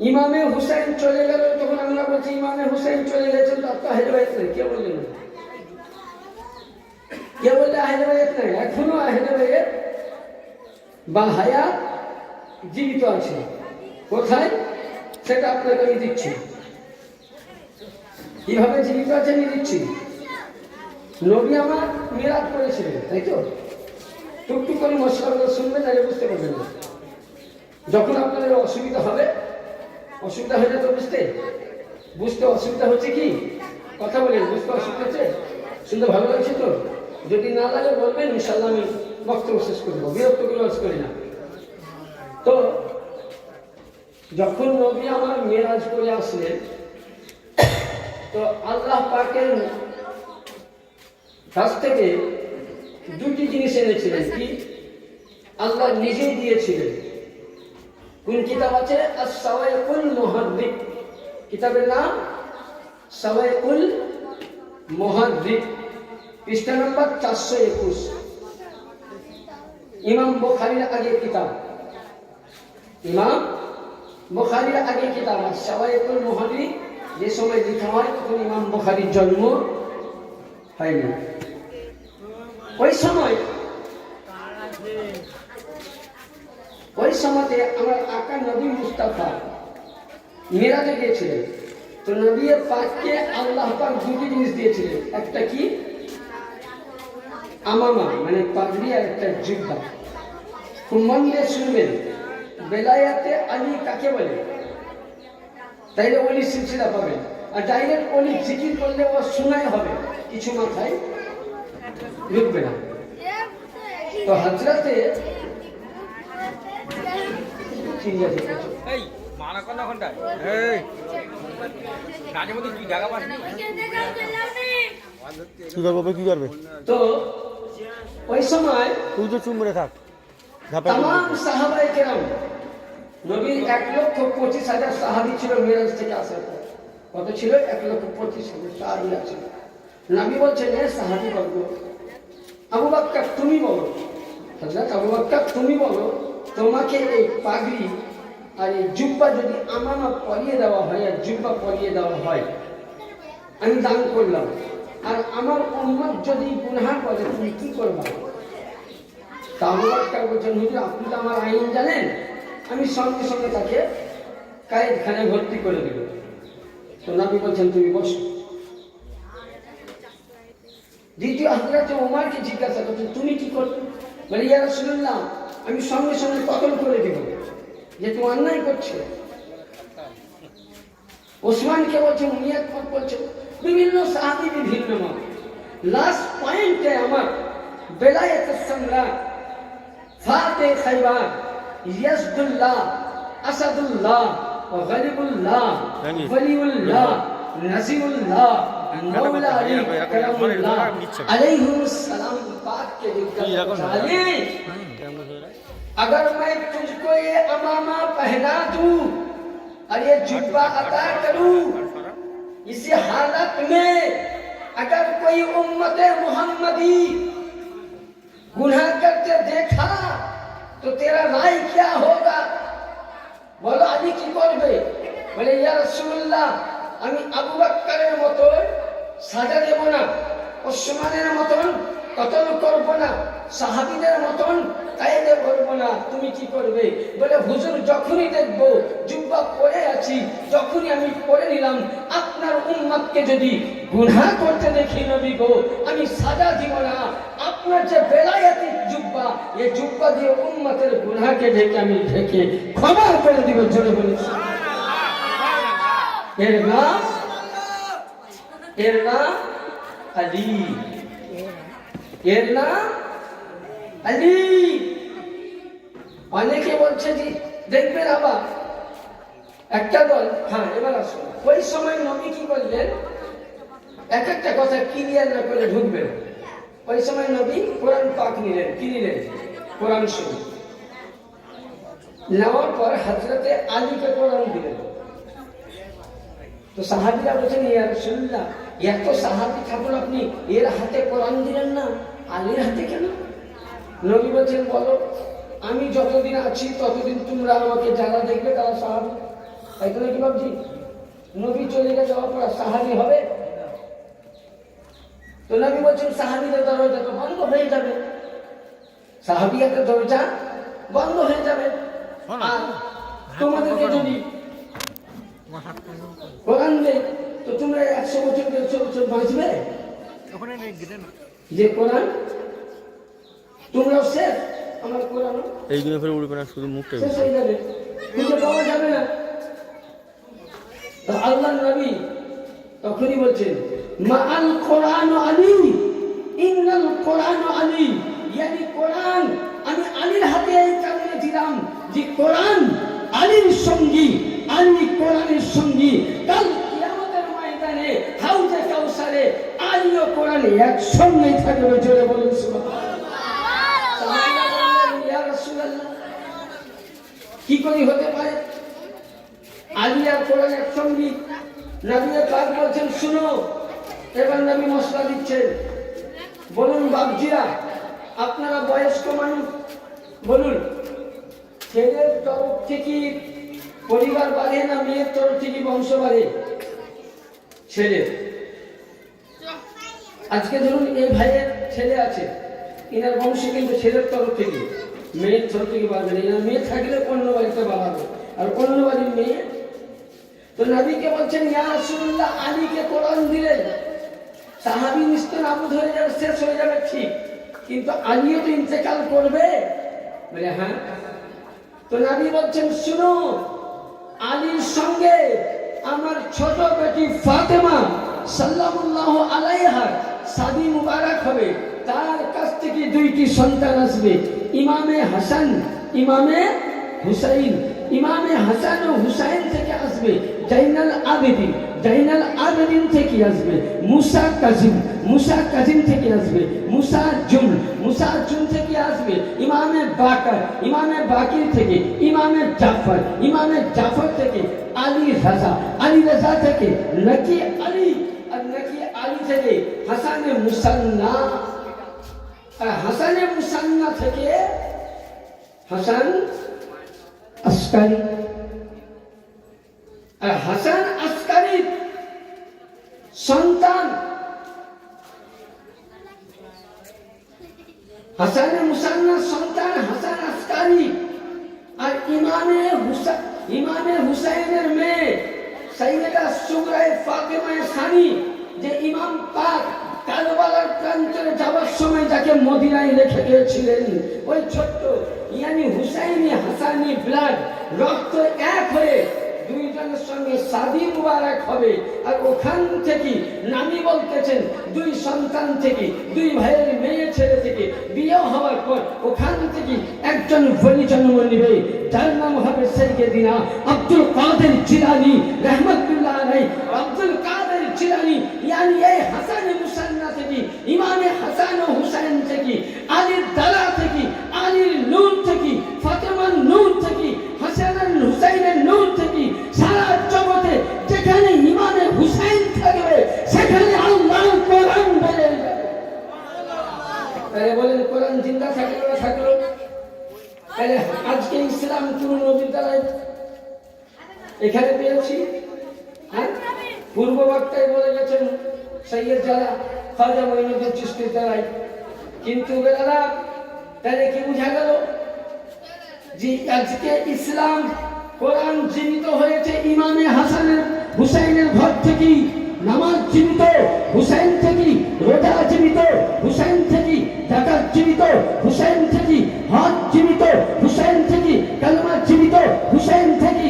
ইমামে হুসাইন চলে গেল, তখন আমরা বলছি ইমামে হুসাইন চলে গেছেন তো আপনার আহলে বাইত নেই। কে বললেন? কে বললে আহলে বাইত নেই? এখনো আহলে বাইত বা হায়াত জীবিত আছে। কোথায়? সেটা আপনাকে আমি দিচ্ছি। কিভাবে জীবিত আছে আমি দিচ্ছি। নবী আমার মিরাজ করেছিলেন, তাই তো? টুকটুক করে মশলাগুলো শুনবেন, তাহলে বুঝতে পারবেন না। যখন আপনাদের অসুবিধা হবে, অসুবিধা হয়ে তো বুঝতে অসুবিধা হচ্ছে কি? কথা বলেন, বুঝতে অসুবিধা হচ্ছে? শুনতে ভালো লাগছে তো? যদি না লাগে বলবেন, ইনশাল্লাহ আমি বক্তব্য শেষ করবো, বিরক্ত করে আজ করি না। তো যখন নবী আমার মেরাজ করে আসলেন, তো আল্লাহ পাকের কাছ থেকে দুটি জিনিস এনেছিলেন। কি? আল্লাহ নিজেই দিয়েছিলেন। কোন কিতাব আছে? আস-সাওয়াইকুল মুহাদ্দিক, কিতাবের নাম সাওয়াইকুল মুহাদ্দিক, পৃষ্ঠা নম্বর 421। ইমাম বুখারীর আগে কিতাব, ইমাম বুখারীর আগে কিতাব সাওয়াইকুল মুহাদ্দিক। যে সময় লেখা হয় তখন ইমাম বুখারীর জন্ম হয়নি। ওই সময়তে আমার আকা নবী মুস্তাফা মিরাজে গিয়েছিলেন। তো নবী পাককে আল্লাহ পাক দুটি জিনিস দিয়েছিলেন। একটা কি? আমামা মানে পাগড়ি, আর একটা জিহ্বা। খুব মন দিয়ে শুনবেন, বেলায়াতে আলী কাকে বলে? তাইলে ওলি সিলসিলা পাবেন। আর ডাইরেক্ট ওলি জিকির করলে ও শোনাই হবে, কিছু মাথায় ঢুকবে না। তো হযরতে কি করবে? তো ওই সময় তুই তো চুমরে থাক। তামাম সাহাবায়ে কেরাম, নবীর 1,25,000 সাহাবী ছিল মিরাজ থেকে আসার পর। কত ছিল? 1,25,000 সাহাবী ছিল। নবী বলছেন, হে সাহাবী বর্গ, আবু বকর তুমি বলো, হযরত আবু বকর তুমি বলো, তোমাকে এই পাগড়ি আর এই জুব্বা যদি আমামা পরিয়ে দেওয়া হয় আর জুব্বা পরিয়ে দেওয়া হয়, আমি দান করলাম, আর আমার উম্মত যদি গুনাহ করে তুমি কি করবা? তা আবু বকর বলছেন, হুজুর আপনি তো আমার আইন জানেন, আমি সঙ্গে সঙ্গে তাকে কায়েদখানায় ভর্তি করে দেব। তো নবী বলছেন তুমি বসো। দ্বিতীয় হযরত ওমরকে জিজ্ঞাসা করছেন তুমি কি করবে? বলে ইয়া রাসূলুল্লাহ আমি সঙ্গে সঙ্গে কতল করে দেব, যে তুমি অন্যায় করছো। ওসমানকে বলছেন, মিয়াদ মত বলছেন, বিভিন্ন সাহাবী বিভিন্ন মত। লাস্ট পয়েন্টে আমার বেলায়েতের সামরা ফাতে খাইবার ইয়াসদুল্লাহ আসাদুল্লাহ গালিবুল্লাহ ওয়ালিউল্লাহ নাসিরুল্লাহ मौला अली करमुल्लाह अलैहिस्सलाम पाक के जिक्र अगर मैं तुझको ये अमामा पहना दूं और ये जुब्बा अता करूं, इसी हालत में अगर कोई उम्मते मुहम्मदी गुनाह करते देखा तो तेरा राय क्या होगा? बोलो अली की करबे? बोले या रसूलुल्लाह আমি আবু বকরের মতন সাজা দেব না, ওসমানের মতন কতল করব না, সাহাবীদের মতন কায়েদে করব না। তুমি কি করবে? বলে হুজুর যখনই দেখব জুব্বা পরে আছি, যখনই আমি পরে নিলাম, আপনার উম্মতকে যদি গুনাহ করতে দেখি নবী গো, আমি সাজা দিব না। আপনার যে বেলায়েতি জুব্বা, এই জুব্বা দিয়ে উম্মতের গুনাহকে ঢেকে আমি ঢেকে ক্ষমা করে দিব। জোরে বলেছি এর নাম আলী, এর নাম আলী। অনেকে বলছে যে দেখবেন আবার একটা দল, হ্যাঁ এবার আসুন, ওই সময় নবী কি করলেন, এক একটা কথা ক্লিয়ার না করে ঢুকবেন। ওই সময় নবী কোরআন পাক নিলেন, কি নিলেন? কোরআন শরীফ নেওয়ার পর হযরতে আলীকে কোরআন দিলেন। তো সাহাবীরা বলছেন ইয়া রাসূলুল্লাহ এত সাহাবী থাকুন আপনি এর হাতে কোরআন দিলেন না, আলীর হাতে কেন? নবী বলছেন বলো, আমি যতদিন আছি ততদিন তোমরা আমাকে যারা দেখবে তারা সাহাবী। তাই তো নাকি ভাবছি? নবী চলে যাওয়ার পর সাহাবী হবে? তো নবী বলছেন সাহাবীদের দরজা তো বন্ধ হয়ে যাবে, সাহাবীদের দরজা বন্ধ হয়ে যাবে। আর তোমাদেরকে যদি কোরআন দেয় তো তোমরা 100 বছর 150 বছর বাঁচবে? যে কোরআন তোমরাও শেষ, আমার কোরআন এইগুলো ফের উড়বে না, শুধু মুখটা শেষ হয়ে যাবে, খুঁজে পাওয়া যাবে না। তো আল্লাহর নবী তখনই বলছেন মাআল কোরআন আলী, ইন্নাল কোরআন আলী, ইয়ানি কোরআন আমি আলীর হাতে এই কারণে দিলাম যে কোরআন আলীর সঙ্গী, আলী কোরআনের সঙ্গী। কাল কিয়ামতের ময়দানে হাউজে কাউসারে আলী ও কোরআন একসঙ্গে থাকবে। জোরে বলুন সুবহানাল্লাহ। সাহাবীরা বললেন ইয়া রাসূলুল্লাহ কি করে হতে পারে আলী আর কোরআন একসঙ্গে? নবী পাক বলছেন শুনো। এবার নবী মশলা দিচ্ছেন, বলুন বাপজিরা আপনারা বয়স্ক মানুষ, বলুন ছেলের তরফ থেকে পরিবার বাড়ে না মেয়ের তরফ থেকে বংশ বাড়ে? ছেলে। আজকে ধরুন এই ভাইয়ের ছেলে আছে, এনার বংশ কিন্তু ছেলের তরফ থেকে, মেয়ের তরফ থেকে বাড়বে না। এনার মেয়ে থাকলে অন্য বাড়িতে বাড়াবে, আর অন্য বাড়ির মেয়ে। তো নবীকে বলছেন ইয়া রাসূলুল্লাহ আলীকে কোরআন দিলেন, সাহাবী নিশ্চয় নাবুদ হয়ে যাবে, শেষ হয়ে যাবে ঠিক, কিন্তু আলীও তো ইন্তেকাল করবে। বলে হ্যাঁ। তো নবী বলছেন শুনো, আলীর সঙ্গে আমার ছোট বেটি ফাতেমা সাল্লাল্লাহু আলাইহা শাদী মুবারক হবে, তার কাছ থেকে দুইটি সন্তান আসবে, ইমামে হাসান ইমামে হুসাইন। ইমামে হাসান ও হুসাইন থেকে আসবে জাইনাল আবেদিন, জাইনাল আবেদিন থেকে আসবে মুসা কাজিম, মুসা কাজিম থেকে আসবে মুসা জুম, মুসা জুম থেকে আসবে ইমামে বাকর, ইমামে বাকির থেকে ইমামে জাফর, ইমামে জাফর থেকে আলী রাজা, আলী রাজা থেকে নকি আলী, আর নকি আলী থেকে হাসানে মুসান্না, আর হাসানে মুসান্না থেকে হাসান আসকারি, আর হাসান আসকারির সন্তান হাসানে মুসান্নার সন্তান হাসান আসকারি আর ইমামে হুসাইনের মেয়ে সাইয়েদা সুগরায়ে ফাতেমায়ে সানি, যে ইমাম পাক কারবালার প্রান্তরে যাওয়ার সময় যাকে মদিনায় রেখে গিয়েছিলেন, ওই ছোট্ট হুসাইনি হাসানি ব্লাড রক্ত এক হয়ে দুইজনের সঙ্গে শাদী মুবারক হবে। আর ওখান থেকে নামি বলতেছেন দুই সন্তান থেকে, দুই ভাইয়ের মেয়ে ছেলে থেকে বিয়ে হওয়ার পর ওখান থেকে একজন ওলি জন্ম নেবে, যার নাম হবে সাইয়েদিনা আব্দুল কাদের জিলানী রাহমাতুল্লাহ আলাইহি। আব্দুল কাদের জিলানী এই হাসান মুসান্না থেকে, ইমামে হাসান ও হুসাইন থেকে, আলীর দালা থেকে, আলীর নূর থেকে, ফাতেমার নূর থেকে, হাসান হুসাইনের নূর থেকে, সারা জগতে যেখানে ইমামে হুসাইন থাকবে সেখানে আল্লাহর কোরআন বেড়ে যাবে। বলেন কোরআন জিন্দা থাকলো না থাকলো? আজকে ইসলাম কোন নবীর দ্বারাই এখানে পেয়েছি? পূর্ব বক্তায় বলে গেছেন সৈয়দ জালা খাজা মঈনুদ্দিন চিশতির দ্বারাই। কিন্তু বেলারা তাহলে কি বোঝা গেল যে আজকে ইসলাম কোরআন জীবিত হয়েছে ইমামে হাসানের হুসাইনের ঘর থেকে, নামাজ জীবিত হুসাইন থেকে, রোজা জীবিত হুসাইন থেকে, যাকাত জীবিত হুসাইন থেকে, হজ জীবিত হুসাইন থেকে, কালেমা জীবিত হুসাইন থেকে,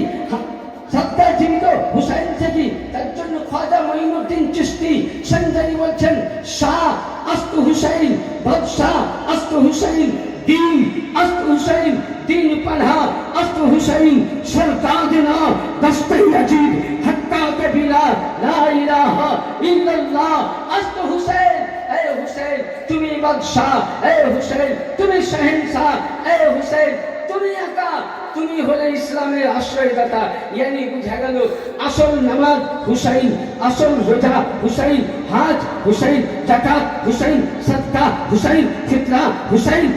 সাদকা জীবিত হুসাইন থেকে। তার জন্য খাজা মঈনুদ্দিন চিশতি সঞ্জারি বলছেন শাহ আস্ত হুসাইন, বাদশাহ আস্ত হুসাইন, दीन अस्त हुसैन, दीन पढ़ा अस्त हुसैन, सरकार देना दस्ते अजीब हत्ता कबीला ला इलाहा इल्लल्लाह अस्त हुसैन। ए हुसैन তুমি বাদশাহ, এ হুসেন তুমি শহনशाह, এ হুসেন তুমি একা, তুমি হলে ইসলামের আশ্রয়দাতা। বুঝা গেল আসল নামাজ হুসাইন, আসল রোজা হুসাইন, হজ হুসাইন, যাকাত হুসাইন, সাদকা হুসাইন, ফিতরা হুসাইন।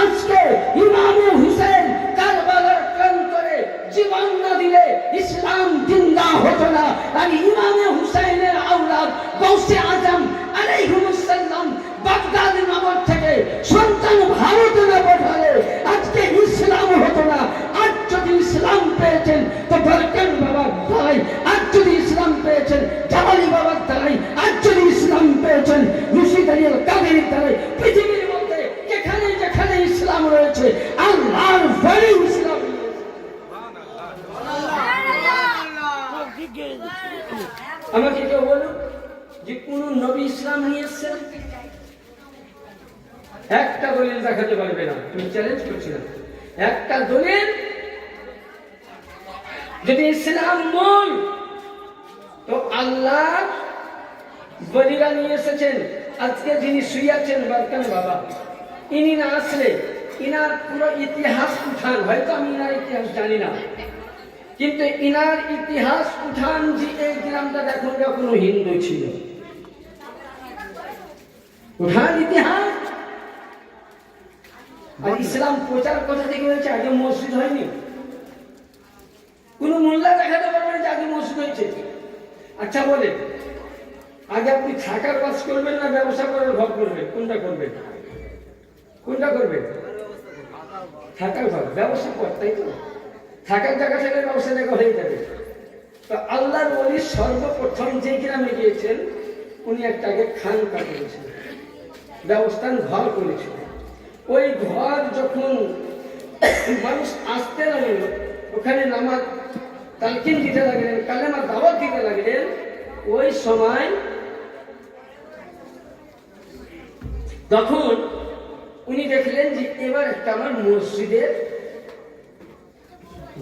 আজকে ইমামে হুসাইন কারবালার প্রান্তরে জীবন না দিলে ইসলাম জিন্দা হতো না। আর ইমামে হুসাইনের আওলাদ গৌসে আজম আলাইহিস সালাম বাগদাদ নগর থেকে সন্তান ভারতে না পাঠালে আজকে ইসলাম হতো না। আজ যদি ইসলাম পেয়েছেন তো বরকত বাবার দ্বারাই, আজ যদি ইসলাম পেয়েছেন জালালি বাবার দ্বারাই, আজ যদি ইসলাম পেয়েছেন রশিদ আলী আল কাদেরীর দ্বারাই। পৃথিবীর মধ্যে যেখানে যেখানে ইসলাম রয়েছে আল্লাহর ওলি ইসলাম। আমাকে কেউ বলুন যে কোন নবী ইসলাম নিয়ে এসেছেন? একটা দলিল দেখাতে পারবে না। তুমি চ্যালেঞ্জ করছিলাম একটা দলিল। যদি ইসলাম মূল তো আল্লাহ বলিরা নিয়ে এসেছেন। আজকে যিনি শুয়ে আছেন বারকান বাবা, ইনি না আসলে ইনার পুরো ইতিহাস উঠান, হয়তো আমি ইনার ইতিহাস জানি না, কিন্তু ইনার ইতিহাস উঠান যে এই গ্রামটা দেখুন কোনো হিন্দু ছিল, উঠান ইতিহাস। আর ইসলাম প্রচার কথা থেকে হয়েছে, আগে মসজিদ হয়নি। কোন মোল্লা দেখাতে পারবেন যে আগে মসজিদ হয়েছে? আচ্ছা বলে আগে আপনি থাকার বাস করবেন না ব্যবসা করার ঘর করবেন? কোনটা করবেন? কোনটা করবেন? থাকার ঘর, ব্যবসা কর, তাই তো? থাকার জায়গা থেকে ব্যবসা জায়গা হয়ে যাবে। তো আল্লাহর ওলি সর্বপ্রথম যে গ্রামে গিয়েছেন উনি একটা আগে খানকা করেছিলেন, ব্যবস্থান ঘর করেছিলেন। ওই ঘর যখন মানুষ আসতে লাগলেন, ওখানে নামাজ তালকিন দিতে লাগলেন, কালেমা দাওয়াত দিতে লাগলেন, ওই সময় তখন উনি দেখলেন যে এবার একটা আমার মসজিদের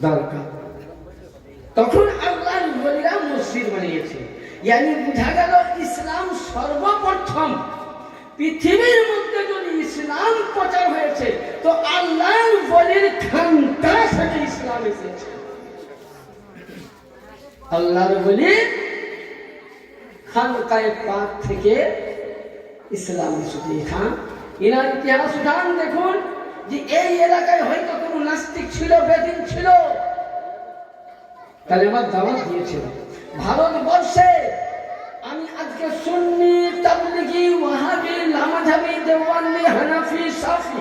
দরকার। তখন আল্লাহর ওলিরা মসজিদ বানিয়েছে। বোঝা গেল ইসলাম সর্বপ্রথম পৃথিবীর মধ্যে যদি ইসলাম প্রচার হয়েছে তো আল্লাহর ওলির খানকা থেকে ইসলাম এসেছে। আল্লাহর ওলির খানকায়ে পাক থেকে ইসলাম এসেছে। খান ইনার ইতিহাস উঠান দেখুন যে এই এলাকায় হয়তো কোনো নাস্তিক ছিল, বেদিন ছিল, তাহলে আমার দাওয়াত দিয়েছিল। ভারতবর্ষে আমি আজ আজকে সুন্নি, তাবলিগি, ওয়াহাবি, লামাধাবি, দেওবন্দি, হানাফি, শাফি,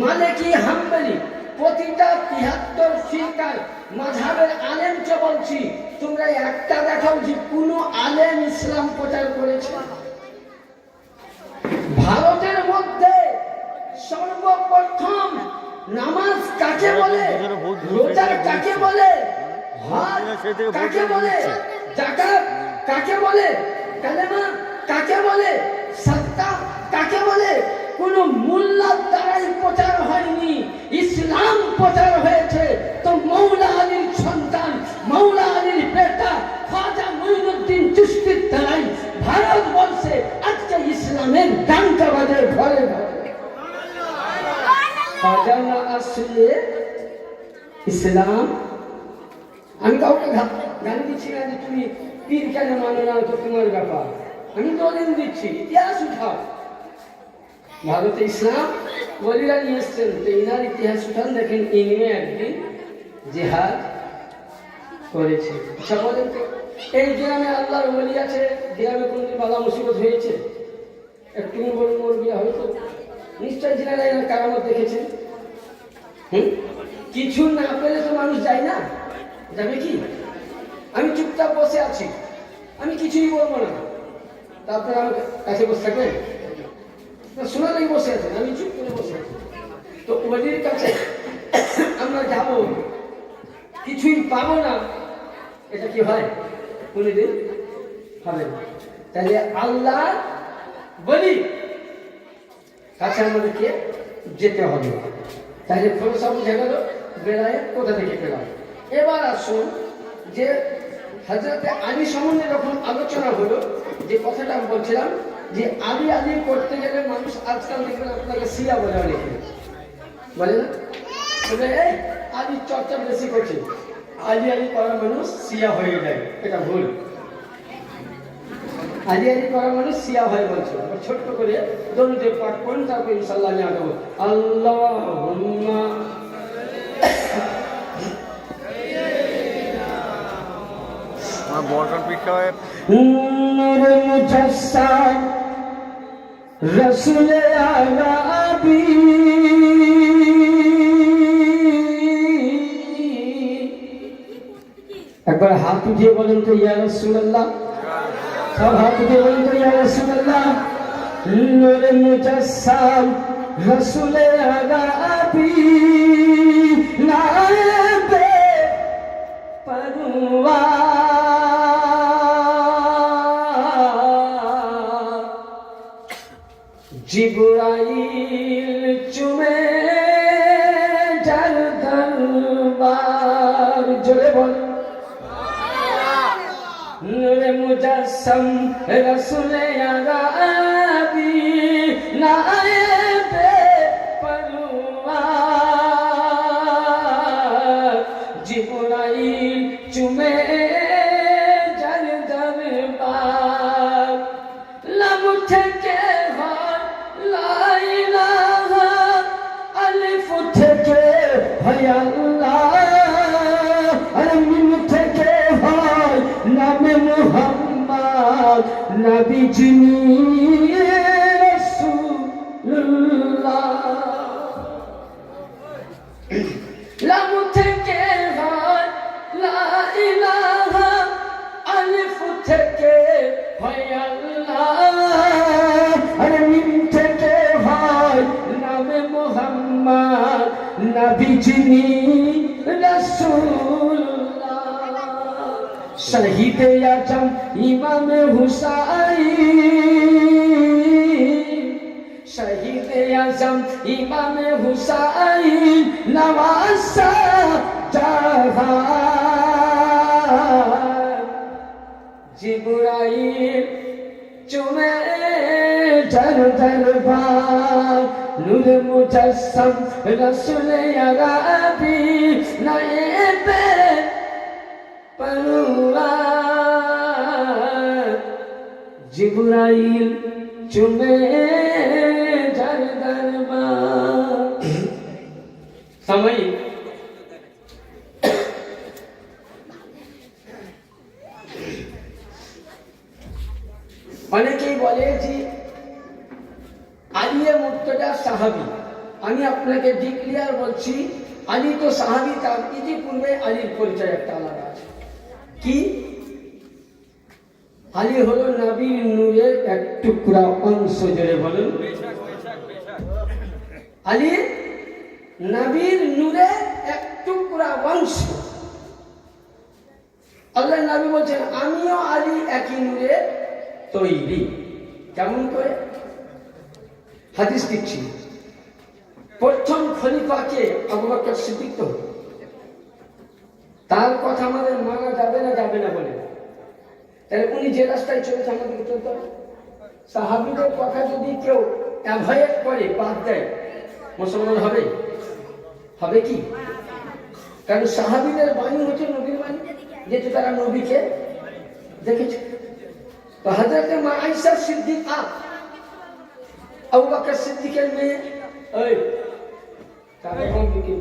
মালিকি, হাম্বলি, প্রতিটা ৭৩ ফিরকার মাযহাবের আলেমকে বলছি, তোমরা একটা দেখাও যে কোন আলেম ইসলাম প্রচার করেছে। ভারতের মধ্যে সর্বপ্রথম নামাজ কাকে বলে, রোজা কাকে বলে, হজ কাকে বলে, যাকাত কাকে বলে, কালেমা কাকে বলে, সাদকা কাকে বলে, কোন মোল্লার দ্বারাই প্রচার হয়নি, ইসলাম প্রচার হয়েছে। তো মৌলা আলীর সন্তান, মৌলা আলীর বেটা খাজা মঈনুদ্দিন চিশতির দ্বারাই ভারতবর্ষে আজকে ইসলামের ডাঙ্কা বাজে ঘরে ঘরে। খাজা না আসলে ইসলাম। আমি কাউকে গান দিচ্ছি না যে তুমি পীর কেন মানো না, তো তোমার ব্যাপার। আমি দলিল দিচ্ছি, ইতিহাস উঠাও। ভারতে ইসলাম বলিরা নিয়ে এসছেন, তো ইনার ইতিহাস উঠান, দেখেন ইনিও একদিন জিহাদ করেছে। আচ্ছা বলেন তো, এই গ্রামে আল্লাহর ওলি আছে, গ্রামে কোনদিন বালা মুসিবত হয়েছে? একটু বলুন, মোর বিয়া হয়তো নিশ্চয় যিনারা এনার কারামত দেখেছেন। কিছু না পেলে তো মানুষ যায় না, যাবে কি? আমি চুপচাপ বসে আছি, আমি কিছুই বলবো না, তারপরে আমার কাছে বসে থাকবেন? শোনা নাই বসে আছেন, আমি চুপ করে বসে আছি। তো ওলির কাছে আমরা যাবো, কিছুই পাবো না, এটা কি হয়? কোনদিন হবে না। তাহলে আল্লাহ বলি কাছে আমাদেরকে যেতে হবে। তাহলে খোলসা বুঝে গেল বেলায়েত কোথা থেকে পেলাম। এবার আসুন যে হযরতে আলী সম্বন্ধে যখন আলোচনা হলো, যে কথাটা আমি বলছিলাম যে আলী আলী করতে গেলে মানুষ আজকাল দেখবেন আপনাকে শিয়া বলে অনেকে বলে না, বলে এই আলীর চর্চা বেশি করছে, আলী আলী করা মানুষ শিয়া হয়ে যায়। এটা ভুল। আলী আলী করা মানুষ শিয়া হয়ে বলছে। ছোট্ট করে দরুদের পাঠ করুন, তারপর ইনশাআল্লাহ আমি আগাবো। আল্লাহুম্মা বর্ষণ বিষয়ে নূরে মুজাসসাম রাসূলে আরবী একবার হাত উঠিয়ে বলেন তো ইয়া রাসূলুল্লাহ। সব হাত উঠিয়ে বলেন তো ইয়া রাসূলুল্লাহ। নূরে মুজাসসাম রাসূলে আরবী নাবে পরওয়া জিবরাইল চুমে যার দরবার। জোরে বল। নূরে মুজাসসাম রাসূলে আরবী নায়েবে পরওয়ার জিবরাইল চুমে যার দরবার। লাম থেকে হয় লা ইলাহা, আলিফ থেকে হয় আল্লাহ, আর মিম থেকে হয় নামে মুহাম্মদ, নবী যিনি রাসূলুল্লাহ। লাম থেকে হয় লা ইলাহা, আলিফ থেকে হয় আল্লাহ, আর মিম থেকে হয় নামে মুহাম্মদ, নবী যিনি রাসূলুল্লাহ। শহীদে আজম ইমাম হুসাইন, শহীদে আজম ইমাম হুসাইন নওয়াজ জাহান। জিবরাইল চুমে যার দরবার। নূরে মুজাসসাম রাসূলে আরবী নায়েবে পরওয়ার জিবরাইল চুমে যার দরবার। সময় আপনাকে ডিক্লিয়ার বলছি, আলী তো সাহাবী, তার ইতিপূর্বে আলীর পরিচয় একটা আলাদা আছে। কি? আলী হলো নবীর নূরের এক টুকরা অংশ। জোরে বলুন। আলী নবীর নূরের এক টুকরা অংশ। আল্লাহ নবী বলছেন, আমিও আলী একই নূরে তৈরি। কেমন করে? হাদিস দিচ্ছি। প্রথম খলিফাকে আবু বকর সিদ্দিক। তো তার কথা আমাদের মানা যাবে না, যাবে না বলে, তাহলে উনি যে রাস্তায় চলেছে আমাদেরকে চলতে হবে। সাহাবীদের কথা যদি কেউ অ্যাভয়েড করে, বাদ দেয়, মুসলমান হবে? হবে কি? কারণ সাহাবীদের বাণী হচ্ছে নবীর বাণী, যেহেতু তারা নবীকে দেখেছে। তো হযরত মা আয়েশা সিদ্দিকা, আবু বকর সিদ্দিকের মেয়ে, এই তারা কোন দিকে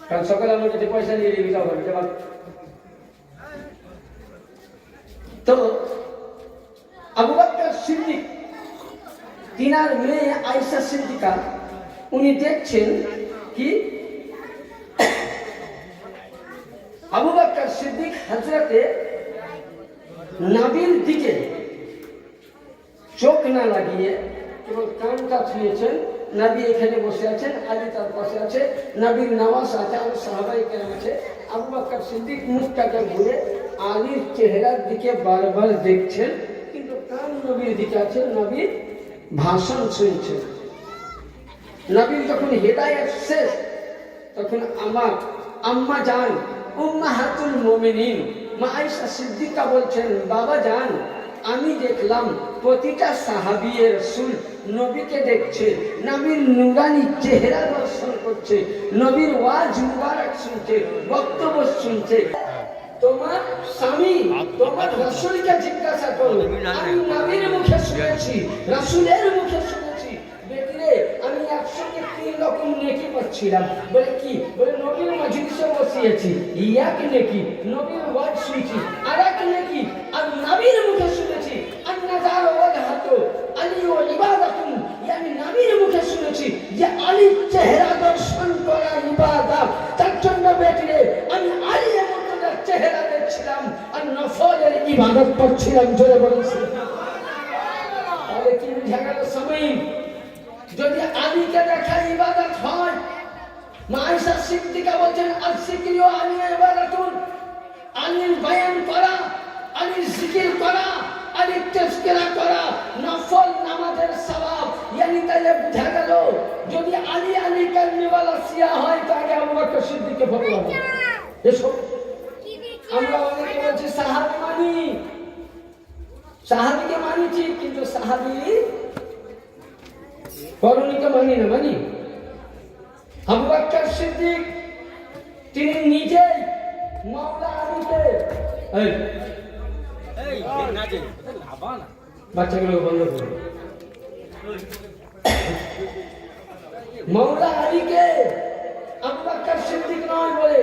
কারণ সকালে আমার কাছে পয়সা নিয়ে দিতে হবে। তো আবু বকর সিদ্দিক, তিনার মেয়ে আয়েশা সিদ্দিকা, উনি দেখছেন কি আবু বকর সিদ্দিক হযরতে নবীর দিকে চোখ না লাগিয়ে কেবল কানটা ছুঁয়েছেন। নবী এখানে বসে আছেন, আলী তার পাশে আছে, নবীর নামাজ আছে, আর সাহাবায়ে কেরাম আছে। আবু বকর সিদ্দিক মুখটাকে ঘুরে আলীর চেহারার দিকে বারবার দেখছেন, কিন্তু কান নবীর দিকে আছে, নবীর ভাষণ শুনছেন। নবীর যখন হেদায়েত শেষ, তখন আমার আম্মা জান উম্মাহাতুল মুমিনিন মা আয়েশা সিদ্দিকা বলছেন, বাবা জান, আমি দেখলাম প্রতিটা সাহাবীয়ে রাসূল নবীকে দেখছে, নবীর নুরানি চেহারা দর্শন করছে, নবীর ওয়াজ মুবারক শুনছে, বক্তব্য শুনছে। তোমার স্বামী তোমার রাসূলকে জিজ্ঞাসা করো, আমি নবীর মুখে শুনেছি, রাসূলের মুখে শুনেছি, বেটিরে আমি একসঙ্গে 3 রকম নেকি পাচ্ছিলাম। বলে কি? বলে নবীর মজলিসে বসিয়েছি, ইয়াক নেকি, নবীর ওয়াজ শুনছি, আর এক নেকি আর নবীর মুখে শুনেছি, আর নাজার ওয়াজহাত আলী ও ইবাদাতুন, yani নবীর মুখে শুনেছি যে আলীর চেহারা দর্শন করা ইবাদত। তার জন্য বেটিরে আমি আলীর মুর্তজার চেহারা দেখছিলাম আর নফলের ইবাদত করছিলাম। জোরে বলুন সুবহানাল্লাহ। তাহলে কি বুঝা গেল? সময় যদি আলীকে দেখা ইবাদত হয়, মা আয়েশা সিদ্দিকা বলছেন, আল-সিকরিও আলী ইবাদাতুন, আলীর বয়ান করা, আলীর জিকির করা, আলীর তাজকিরা করা নফল নামাজের সওয়াব। yani তাহলে বুঝা গেল যদি আলী আলী কারনেওয়ালা শিয়া হয়, তাহলে আবু বকর সিদ্দিককে ফলো করব। এসো আমরা অনেকে বলছি সাহাবী মানি, সাহাবীকে মানিছি, কিন্তু সাহাবী করণীকে মানি না। মানি আবু বকর সিদ্দিক, তিনি নিজেই মাওলা আলীকে, বাচ্চাগুলো বন্ধ করুন, মাওলা আলীকে আবু বকর সিদ্দিক নয় বলে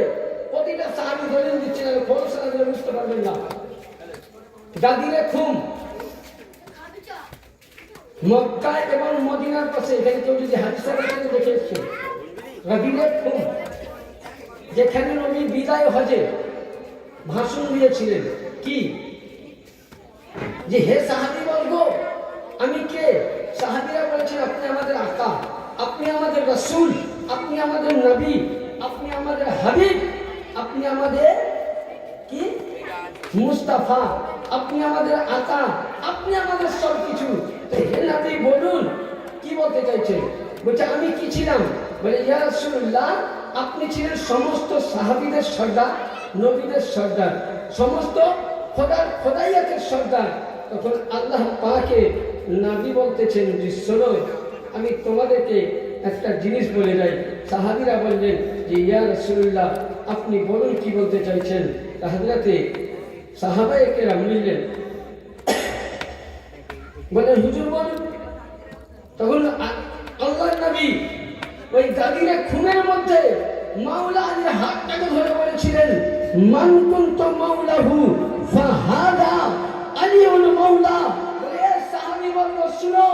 প্রতিটা সাহাবী দলিল দিচ্ছিলেন। খোলসা দিলে বুঝতে পারবেন না। গাদিরে খুম, মক্কা এবং মদিনার পাশে, এখানে কেউ যদি হাদিসের মধ্যে দেখে এসছে, গাদিরে খুম, যেখানে নবী বিদায় হজে ভাষণ দিয়েছিলেন। কি? যে হে সাহাবী বর্গ, আমি কে? সাহাবীরা বলেছেন, আপনি আমাদের আকা, আপনি আমাদের রাসূল, আপনি আমাদের নবী, আপনি আমাদের হাবিব, আপনি আমাদের কি মুস্তাফা, আপনি আমাদের আকা, আপনি আমাদের সবকিছু। হে নবী বলুন কি বলতে চাইছেন? বলছে আমি কি ছিলাম? বলে ইয়া রাসূলুল্লাহ, আপনি ছিলেন সমস্ত সাহাবীদের সর্দার, নবীদের সর্দার, সমস্ত খোদাইয়াতের সর্দার। তখন আল্লাহ পাকে নবী বলতেছেন যে শোনো, আমি তোমাদেরকে একটা জিনিস বলে যাই। সাহাবীরা বললেন যে ইয়া রাসূলুল্লাহ, আপনি বলুন কি বলতে চাইছেন। হযরতে সাহাবায়ে কেরাম বললেন, বলেন হুজুর বলুন। তখন আল্লাহর নবী ওই গাদিরে খুনের মধ্যে মাওলা আলীর হাতটাকে ধরে বলেছিলেন, মান কুনতু মাওলাহু ফাহাদা আলিউল মাওলা। বলে সাহাবী বর্গ শুনো,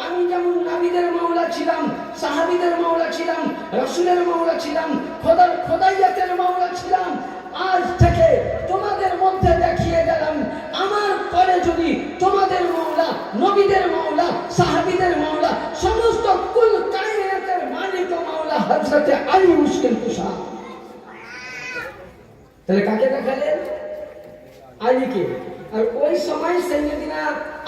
আমি যেমন নবীদের মাওলা ছিলাম, সাহাবীদের মাওলা ছিলাম, রাসূলের মাওলা ছিলাম, খোদাইয়াতের মাওলা ছিলাম, আজ থেকে তোমাদের মধ্যে দেখিয়ে গেলাম আমার পরে যদি তোমাদের মাওলা, নবীদের মাওলা, সাহাবীদের মাওলা, সমস্ত কুল কায়নাতের মালিক ও মাওলা হযরত আলী মুশকিল কুশা। তাহলে কাকে দেখালেন? আলীকে। আর ওই সময় সাইয়েদিনা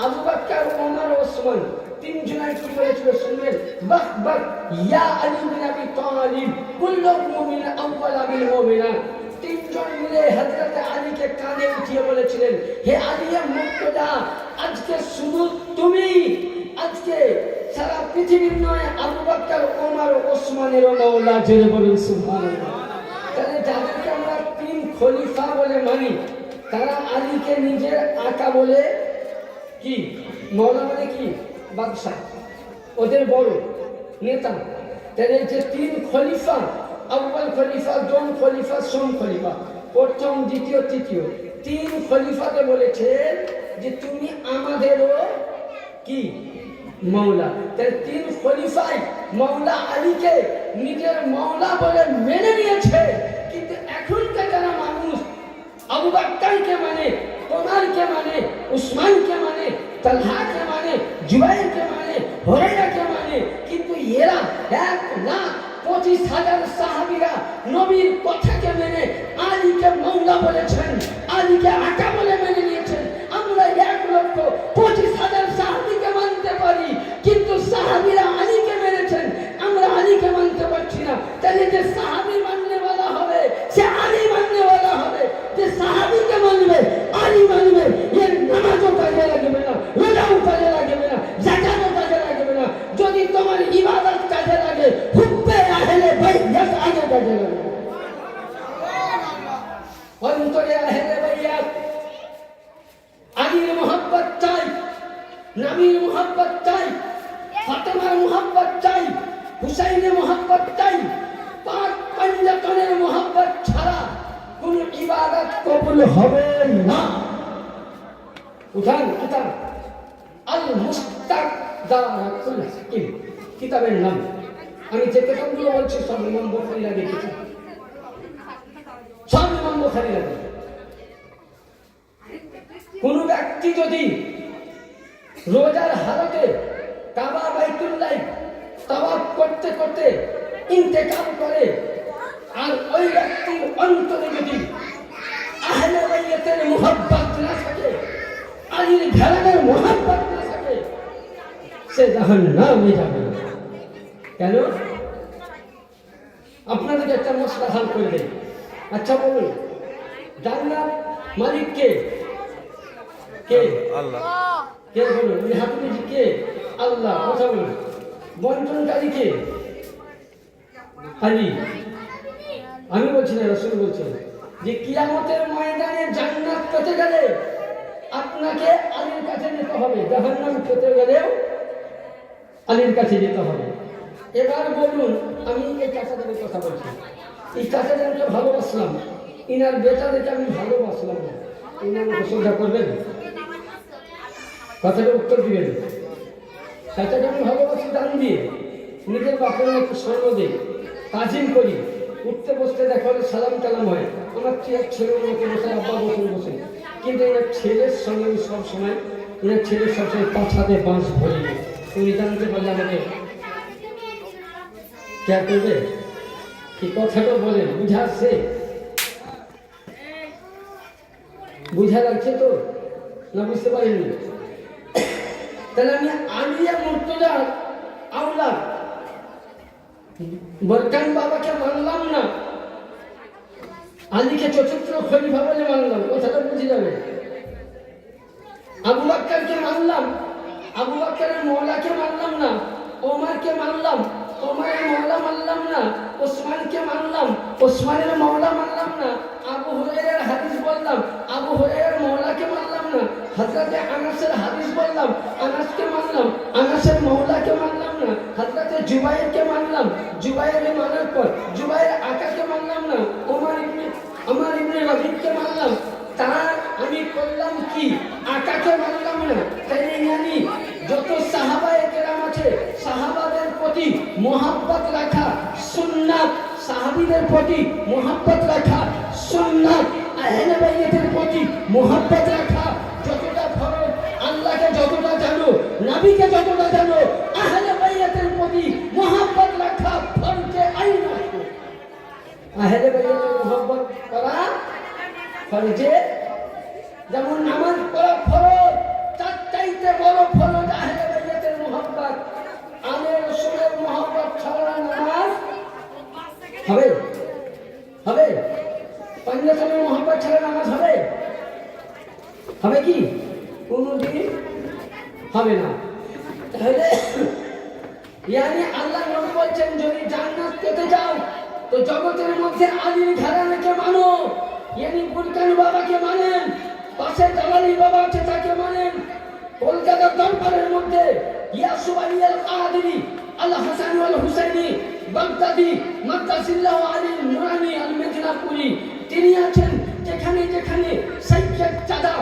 আবু বকর, ওমর, ওসমান তিনজনাই কি বলেছিল শুনবেন? বাক বাক ইয়া আলী বিন আবি তালিব কুল্লু মুমিন আউয়ালা বিল মুমিনাত। তিনজন মিলে হযরত আলীকে কাঁধে উঠিয়ে বলেছিলেন, হে আলী মুর্তজা, আজকে শুধু তুমি, আজকে সারা পৃথিবীর নয়, আবু বকর, ওমর, ওসমানের মাওলা। জোরে বলুন সুবহানাল্লাহ। তাহলে যাদেরকে আমরা তিন খলিফা বলে মানি, তারা আলীকে নিজের আকা বলে কি, মাওলা মানে কি, বাদশাহ, ওদের বড় নেতা। তাহলে যে তিন খলিফা, আউয়াল খলিফা, দোম খলিফা, সোম খলিফা, প্রথম, দ্বিতীয়, তৃতীয়, তিন খলিফাকে বলেছেন যে তুমি আমাদেরও কি মাওলা। তাহলে তিন খলিফাই মাওলা আলীকে নিজের মাওলা বলে মেনে নিয়েছে। কিন্তু এখনকার যারা মানুষ আবু বকরকে মানে, ওমরকে মানে, উসমানকে মানে, তালহাকে মানে, জুবাইরকে মানে, হুরায়রাকে মানে, কিন্তু এরা 1,25,000 সাহাবীরা নবীর কথাকে মেনে আলীকে মাওলা বলেছেন, আলীকে আকা বলে মেনে নিয়েছেন। আমরা 1,25,000 সাহাবীকে মানতে পারি, কিন্তু সাহাবীরা আলীকে মেনেছেন, আমরা আলীকে মানতে পারছি না। তাহলে যে সাহাবী মাননে वाला হবে সে আলী মাননে वाला হবে, যে সাহাবীকে মানবে, আলী মানবে, এর নামাজও কাজে লাগবে না, রোজাও কাজে লাগবে না, যাকাতও কাজে লাগবে না। যদি তোমার ইবাদত কাজে লাগে, হুব্বে আহলে বাইত আগে কাজে লাগবে। অন্তরে আহলে বাইত আলীর মোহাব্বত চাই, নবীর মোহাব্বত চাই, ফাতেমার মোহাব্বত চাই, হুসাইনের মোহাব্বত চাই। পাক পঞ্জতনের মোহাব্বত ছাড়া কোন ইবাদত কবুল হবে না। উঠান কিতাব আল মুস্তাকদারাতুল হাকিম, কিতাবের নাম। আমি যে কিতাবগুলো বলছি সব ইমাম বুখারী লিখেছেন, সব ইমাম বুখারী লিখেছেন। কোন ব্যক্তি যদি রোজার হালতে কাবা বাইতুল্লাহ তাওয়াফ করতে করতে ইন্তেকাল করে, আর ওই ব্যক্তির অন্তরে যদি আহলে বাইতের মুহাব্বত না থাকে, আলীর ঘরানার মুহাব্বত না থাকে, সে জাহান্নামে যাবে। কেন? আপনাদেরকে একটা মশলা হাল করে দেয়। আচ্ছা বলুন, জান্নাত মালিক কে? কে? আল্লাহ। কে বলুন? উনি হাতুড়ি কে? আল্লাহ। কথা বলুন। বন্টনকারী কে? আলী। আমি বলছি না, রাসূল বলছেন যে কিয়ামতের ময়দানে জান্নাত পেতে গেলে আপনাকে আলীর কাছে যেতে হবে, জাহান্নাম পেতে গেলেও আলীর কাছে যেতে হবে। এবার বলুন, আমি এই চাচাদের কথা বলছি, এই চাচাদেরকে ভালোবাসলাম, ইনার বেটাদেরকে আমি ভালোবাসলাম না, ইনার শ্রদ্ধা করবেন? কথাটা উত্তর দিবেন। চাচাকে আমি ভালোবাসি দান দিয়ে, নিজের বাপের মতো স্বর্ণ দিই, তাজিম করি, উঠতে বসতে দেখা হলে সালাম কালাম হয়, আমার ছেলের মতো বসে, আব্বা বসে বসে। কিন্তু এনার ছেলের সঙ্গে আমি সবসময়, এনার ছেলের সবসময় পাছাতে বাঁশ ভরি। তুমি জানতে পারলে আমাকে কে করবে? কি কথাটা বলেন, বুঝাচ্ছে? বুঝা লাগছে তো না? বুঝতে পারিনি? তাহলে আমি আলিয়া মুর্তজা আওলাদ বরকান বাবাকে মানলাম না, আলীকে চতুর্থ খলিফা বলে মানলাম। কথাটা বুঝে যাবে। আবু বকরকে মানলাম, আবু বকরের মওলাকে মানলাম না। ওমরকে মানলাম, ওমরের মওলা মানলাম না। ওসমানকে মানলাম, ওসমানের মওলা মানলাম না। আবু হুরায়রার হাদিস বললাম, আবু হুরায়রার মওলাকে মানলাম না। হযরতে আনাসের হাদিস বললাম, আনাসকে মানলাম, আনাসের মওলাকে মানলাম না। হযরতে জুবাইরকে মানলাম, জুবাইরকে মানার পর জুবাইর আকাকে মানলাম না। ওমর ইবনে রবিবকে মানলাম, তার আমি করলাম কি? আকাকে মানলাম না। তাই জানি যত সাহাবায়ে কেরাম আছে সাহাবাদের প্রতি মোহাব্বত রাখা সুন্নাত, সাহাবীদের প্রতি মোহাব্বত রাখা সুন্নাত, আহলে বাইতের প্রতি মোহাব্বত রাখা যতটা ফরজ, আল্লাহকে যতটা জানো, নবীকে যতটা জানো, আহলে বাইতের প্রতি মোহাব্বত রাখা ফরজে আইন। আহলে বাইতের মোহাব্বত করা ফরজে, যেমন নামাজ পড়া ফরজ, তার চাইতে বড় ফরজ আহলে বাইতের মোহাব্বত। আলে রাসূলের মোহাব্বত ছাড়া নামাজ হবে? হবে? পাঞ্জাবের মোহাব্বত ছাড়া নামাজ হবে? হবে কি? কোনদিন হবে না। তাহলে আল্লাহ নবী বলছেন যদি জান্নাত পেতে চাও তো জগতের মধ্যে আলীর ঘরানাকে মানো। বুরকানি বাবাকে মানেন, পাশে জালালি বাবা আছে তাকে মানেন। কলকাতার দরবারের মধ্যে ইয়াসুফ আলী আল কাদেরী, আল হাসান আল হুসাইনি, বাগদাদি, মাদ্দাসিল্লাহ আলী নুরানি আল মেদিনাপুরি, তিনি আছেন। যেখানে যেখানে সাইয়্যিদ চাঁদা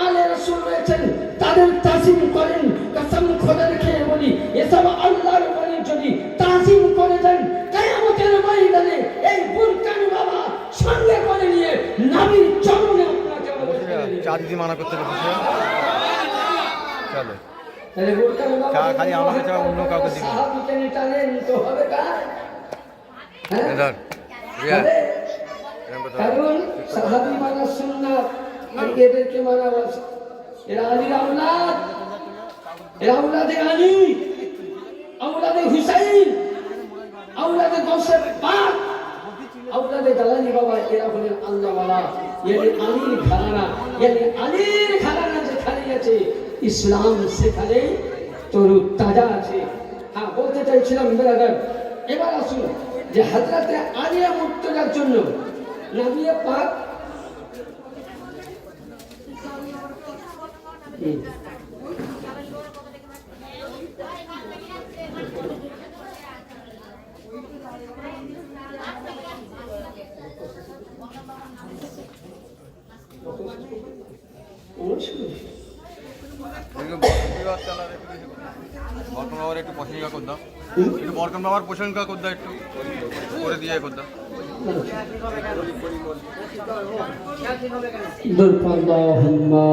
আলে রাসূল রয়েছেন তাদের তাজিম করেন। কসম খোদা রেখে বলি, এসব আল্লাহর ওলি যদি তাজিম করে দেন কিয়ামতের ময়দানে এই বুরকানি বাবা সঙ্গে করে নিয়ে নবীর চরণে আপনাকে চা দিদি মানা করতে বসে চলো। তাহলে বুরকানি বাবা খালি আমাকে ছাড়া অন্য কাউকে দিবেন। সাহাবীকে নিটালেন তো হবে কার? হ্যাঁ, ধর রিয়া কারণ সাহাবী মানা সুন্নাত, আর এদেরকে মানা ওয়াজিব। এরা আলীর আওলাদ, এরা আওলাদে আলী, আওলাদে হুসাইন, আওলাদে গৌসে পাক, আওলাদে জালালি বাবা। এরা হলেন আল্লাহওয়ালা, আলীর ঘরানা। আলীর ঘরানা যেখানে আছে ইসলাম সেখানে তরু তাজা আছে। হ্যাঁ, বলতে চাইছিলাম ব্রাদার, এবার আসুন যে হযরতে আলিয়া মুর্তজার জন্য নবী পাক বরকন বাবার একটু প্রশংসা কর দাও, একটু বরকন বাবার প্রশংসা কর দাও, একটু করে দিয়ে কর দাও। আল্লাহুম্মা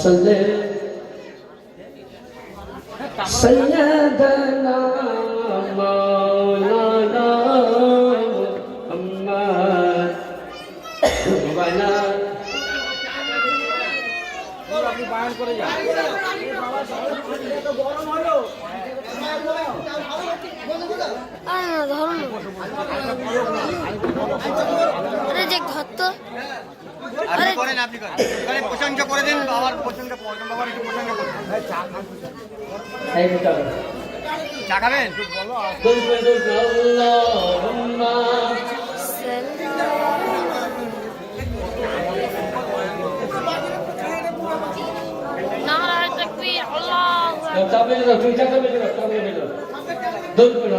সাল্লি সাইয়্যিদানা মাওলানা মুহাম্মদ ওয়ালা আপনি বায়ান করে যান। গরম হলো প্রশংসা করে দিন বাবার, প্রশংসা বাবার একটু প্রশংসা করে চা খাবেন?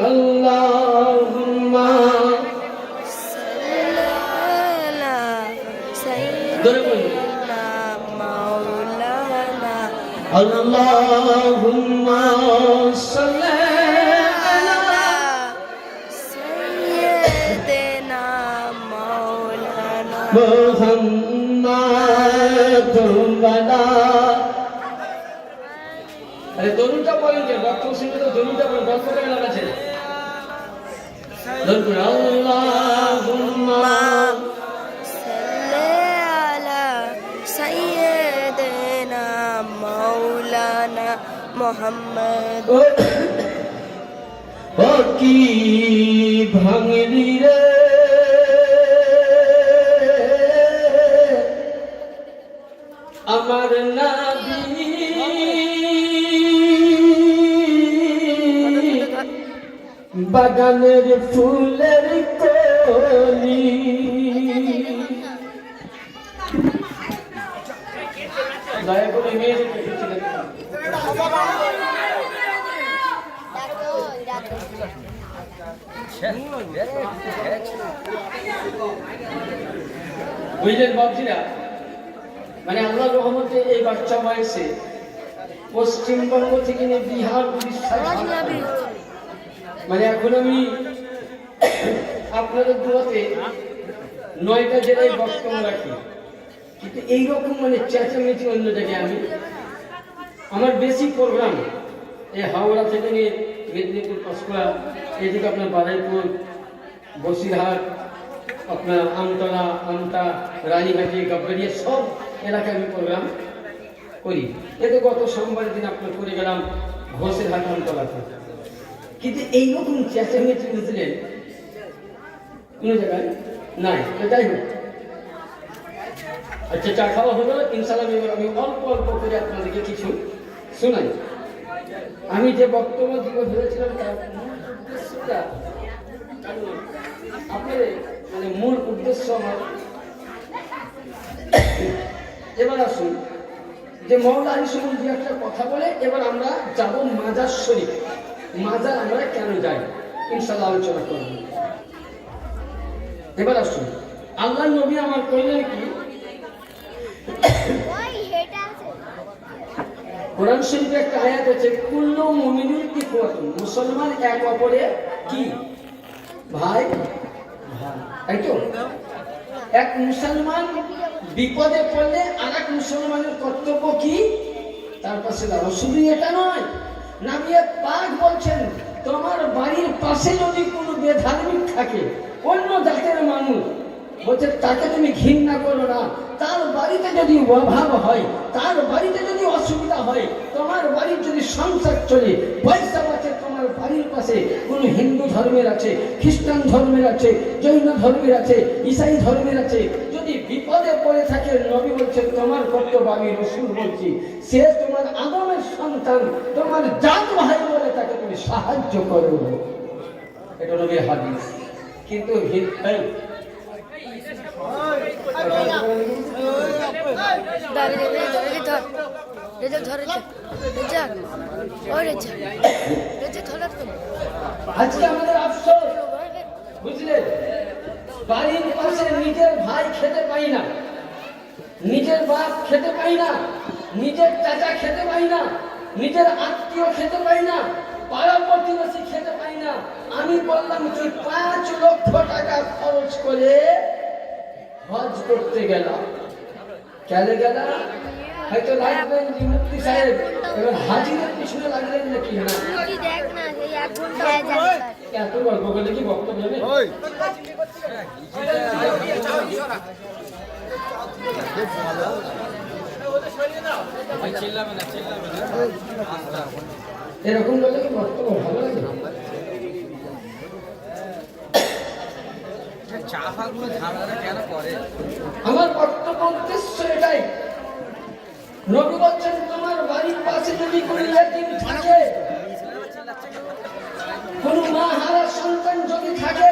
আল্লাহুম্মা সাইয়্যিদিনা মাওলানা আল্লাহুম্মা সাল্লি আলা সাইয়্যিদিনা মাওলানা মুহাম্মাদ ওয়ালা। আরে দরুদটা বলেন যে ডক্টর সিং তো দরুদটা বলেন, গল্প করে লাগাছে। দরুদ আল্লাহুম্মা সাল্লি আলা সাইয়্যিদিনা মাওলানা মুহাম্মদ। ও কি ভাঙলি রে আমার নবী বাগানের ফুলের কলি। দয়া করে মেয়েদেরকে পিছিয়ে রাখুন। বুঝলেন বাবজিরা, মানে আল্লাহর রহমতে এই বাচ্চা বয়সে পশ্চিমবঙ্গ থেকে নিয়ে বিহার, উড়িষ্যা, ঝাড়খণ্ড, মানে এখন আমি আপনাদের দুয়াতে 9টা জেলায় বক্তব্য রাখি, কিন্তু এইরকম মানে চেঁচামেচি অন্য জায়গায় আমি আমার বেশি প্রোগ্রাম এই হাওড়া থেকে নিয়ে মেদিনীপুর, পাঁশকুড়া, এদিকে আপনার বারুইপুর, বসিরহাট, আপনার আমতলা, আমতা, রানীহাটি, গাবগাড়িয়া সব এলাকায় আমি প্রোগ্রাম করি। এতে গত সোমবারের দিন আপনার করে গেলাম ঘোষেরহাট, আমতলাতে। কিন্তু এইরকম চেঁচামেচি বুঝলেন কোনো জায়গায় নাই। যাই হোক, আচ্ছা চা খাওয়া হলো, ইনশাল্লাহ এবার আমি অল্প অল্প করে আপনাদেরকে কিছু শোনাই। আমি যে বক্তব্য দিব ভেবেছিলাম তার মূল উদ্দেশ্যটা আপনাদের মানে মূল উদ্দেশ্য আমার। এবার আসুন যে মওলা আলী সুমন যে একটা কথা বলে, এবার আমরা যাব মাজার শরীফ। মাজার আমরা কেন যাই ইনশাল্লাহ আলোচনা করব। এবার আসুন, আল্লাহ নবী আমার কইলেন কি, কোরআন শরীফে একটা আয়াত আছে, কুল্লু মুমিনুন ইখওয়াতুন, মুসলমান এক অপরের কি ভাই ভাই, তাই তো? এক মুসলমান বিপদে পড়লে আরেক মুসলমানের কর্তব্য কি তার পাশে দাঁড়ানো। শুধু এটা নয়, নবী পাক বলছেন তোমার বাড়ির পাশে যদি কোনো বেধার্মিক থাকে, অন্য জাতের মানুষ, বলছে তাকে তুমি ঘৃণা করো না। তার বাড়িতে যদি অভাব হয়, তার বাড়িতে যদি অসুবিধা হয়, তোমার বাড়ির যদি সংসার চলে, পয়সা আছে, তোমার বাড়ির পাশে কোনো হিন্দু ধর্মের আছে, খ্রিস্টান ধর্মের আছে, জৈন ধর্মের আছে, ঈসাই ধর্মের আছে, যদি বিপদে পড়ে থাকে, নবী বলছে তোমার কর্তব্য, আমি রাসূল বলছি, সে তোমার আদমের সন্তান, তোমার জাত ভাই বলে তাকে তুমি সাহায্য করো। এটা নবীর হাদিস। কিন্তু আজকে আমাদের আফসোস, বুঝলেন, বাড়ির পাশে নিজের ভাই খেতে পাই না, নিজের বাপ খেতে পাই না, নিজের চাচা খেতে পাই না, নিজের আত্মীয় খেতে পাই না, পাড়া প্রতিবেশী খেতে পাই না। আমি বললাম কি 5 লক্ষ টাকা খরচ করে হজ করতে গেলাম। কেন গেলাম? হয়তো লাগবেন যে মুফতি সাহেব এবার হাজিরের পিছনে লাগলেন নাকি? না, এত গল্প বলে কি বক্তব্য হবে? এরকম বলে কি বক্তব্য ভালো লাগে? আমার বক্তব্য উদ্দেশ্য এটাই, নবী বলছেন তোমার বাড়ির পাশে যদি কোনো ইয়াতীম থাকে, কোন মা হারা সন্তান যদি থাকে,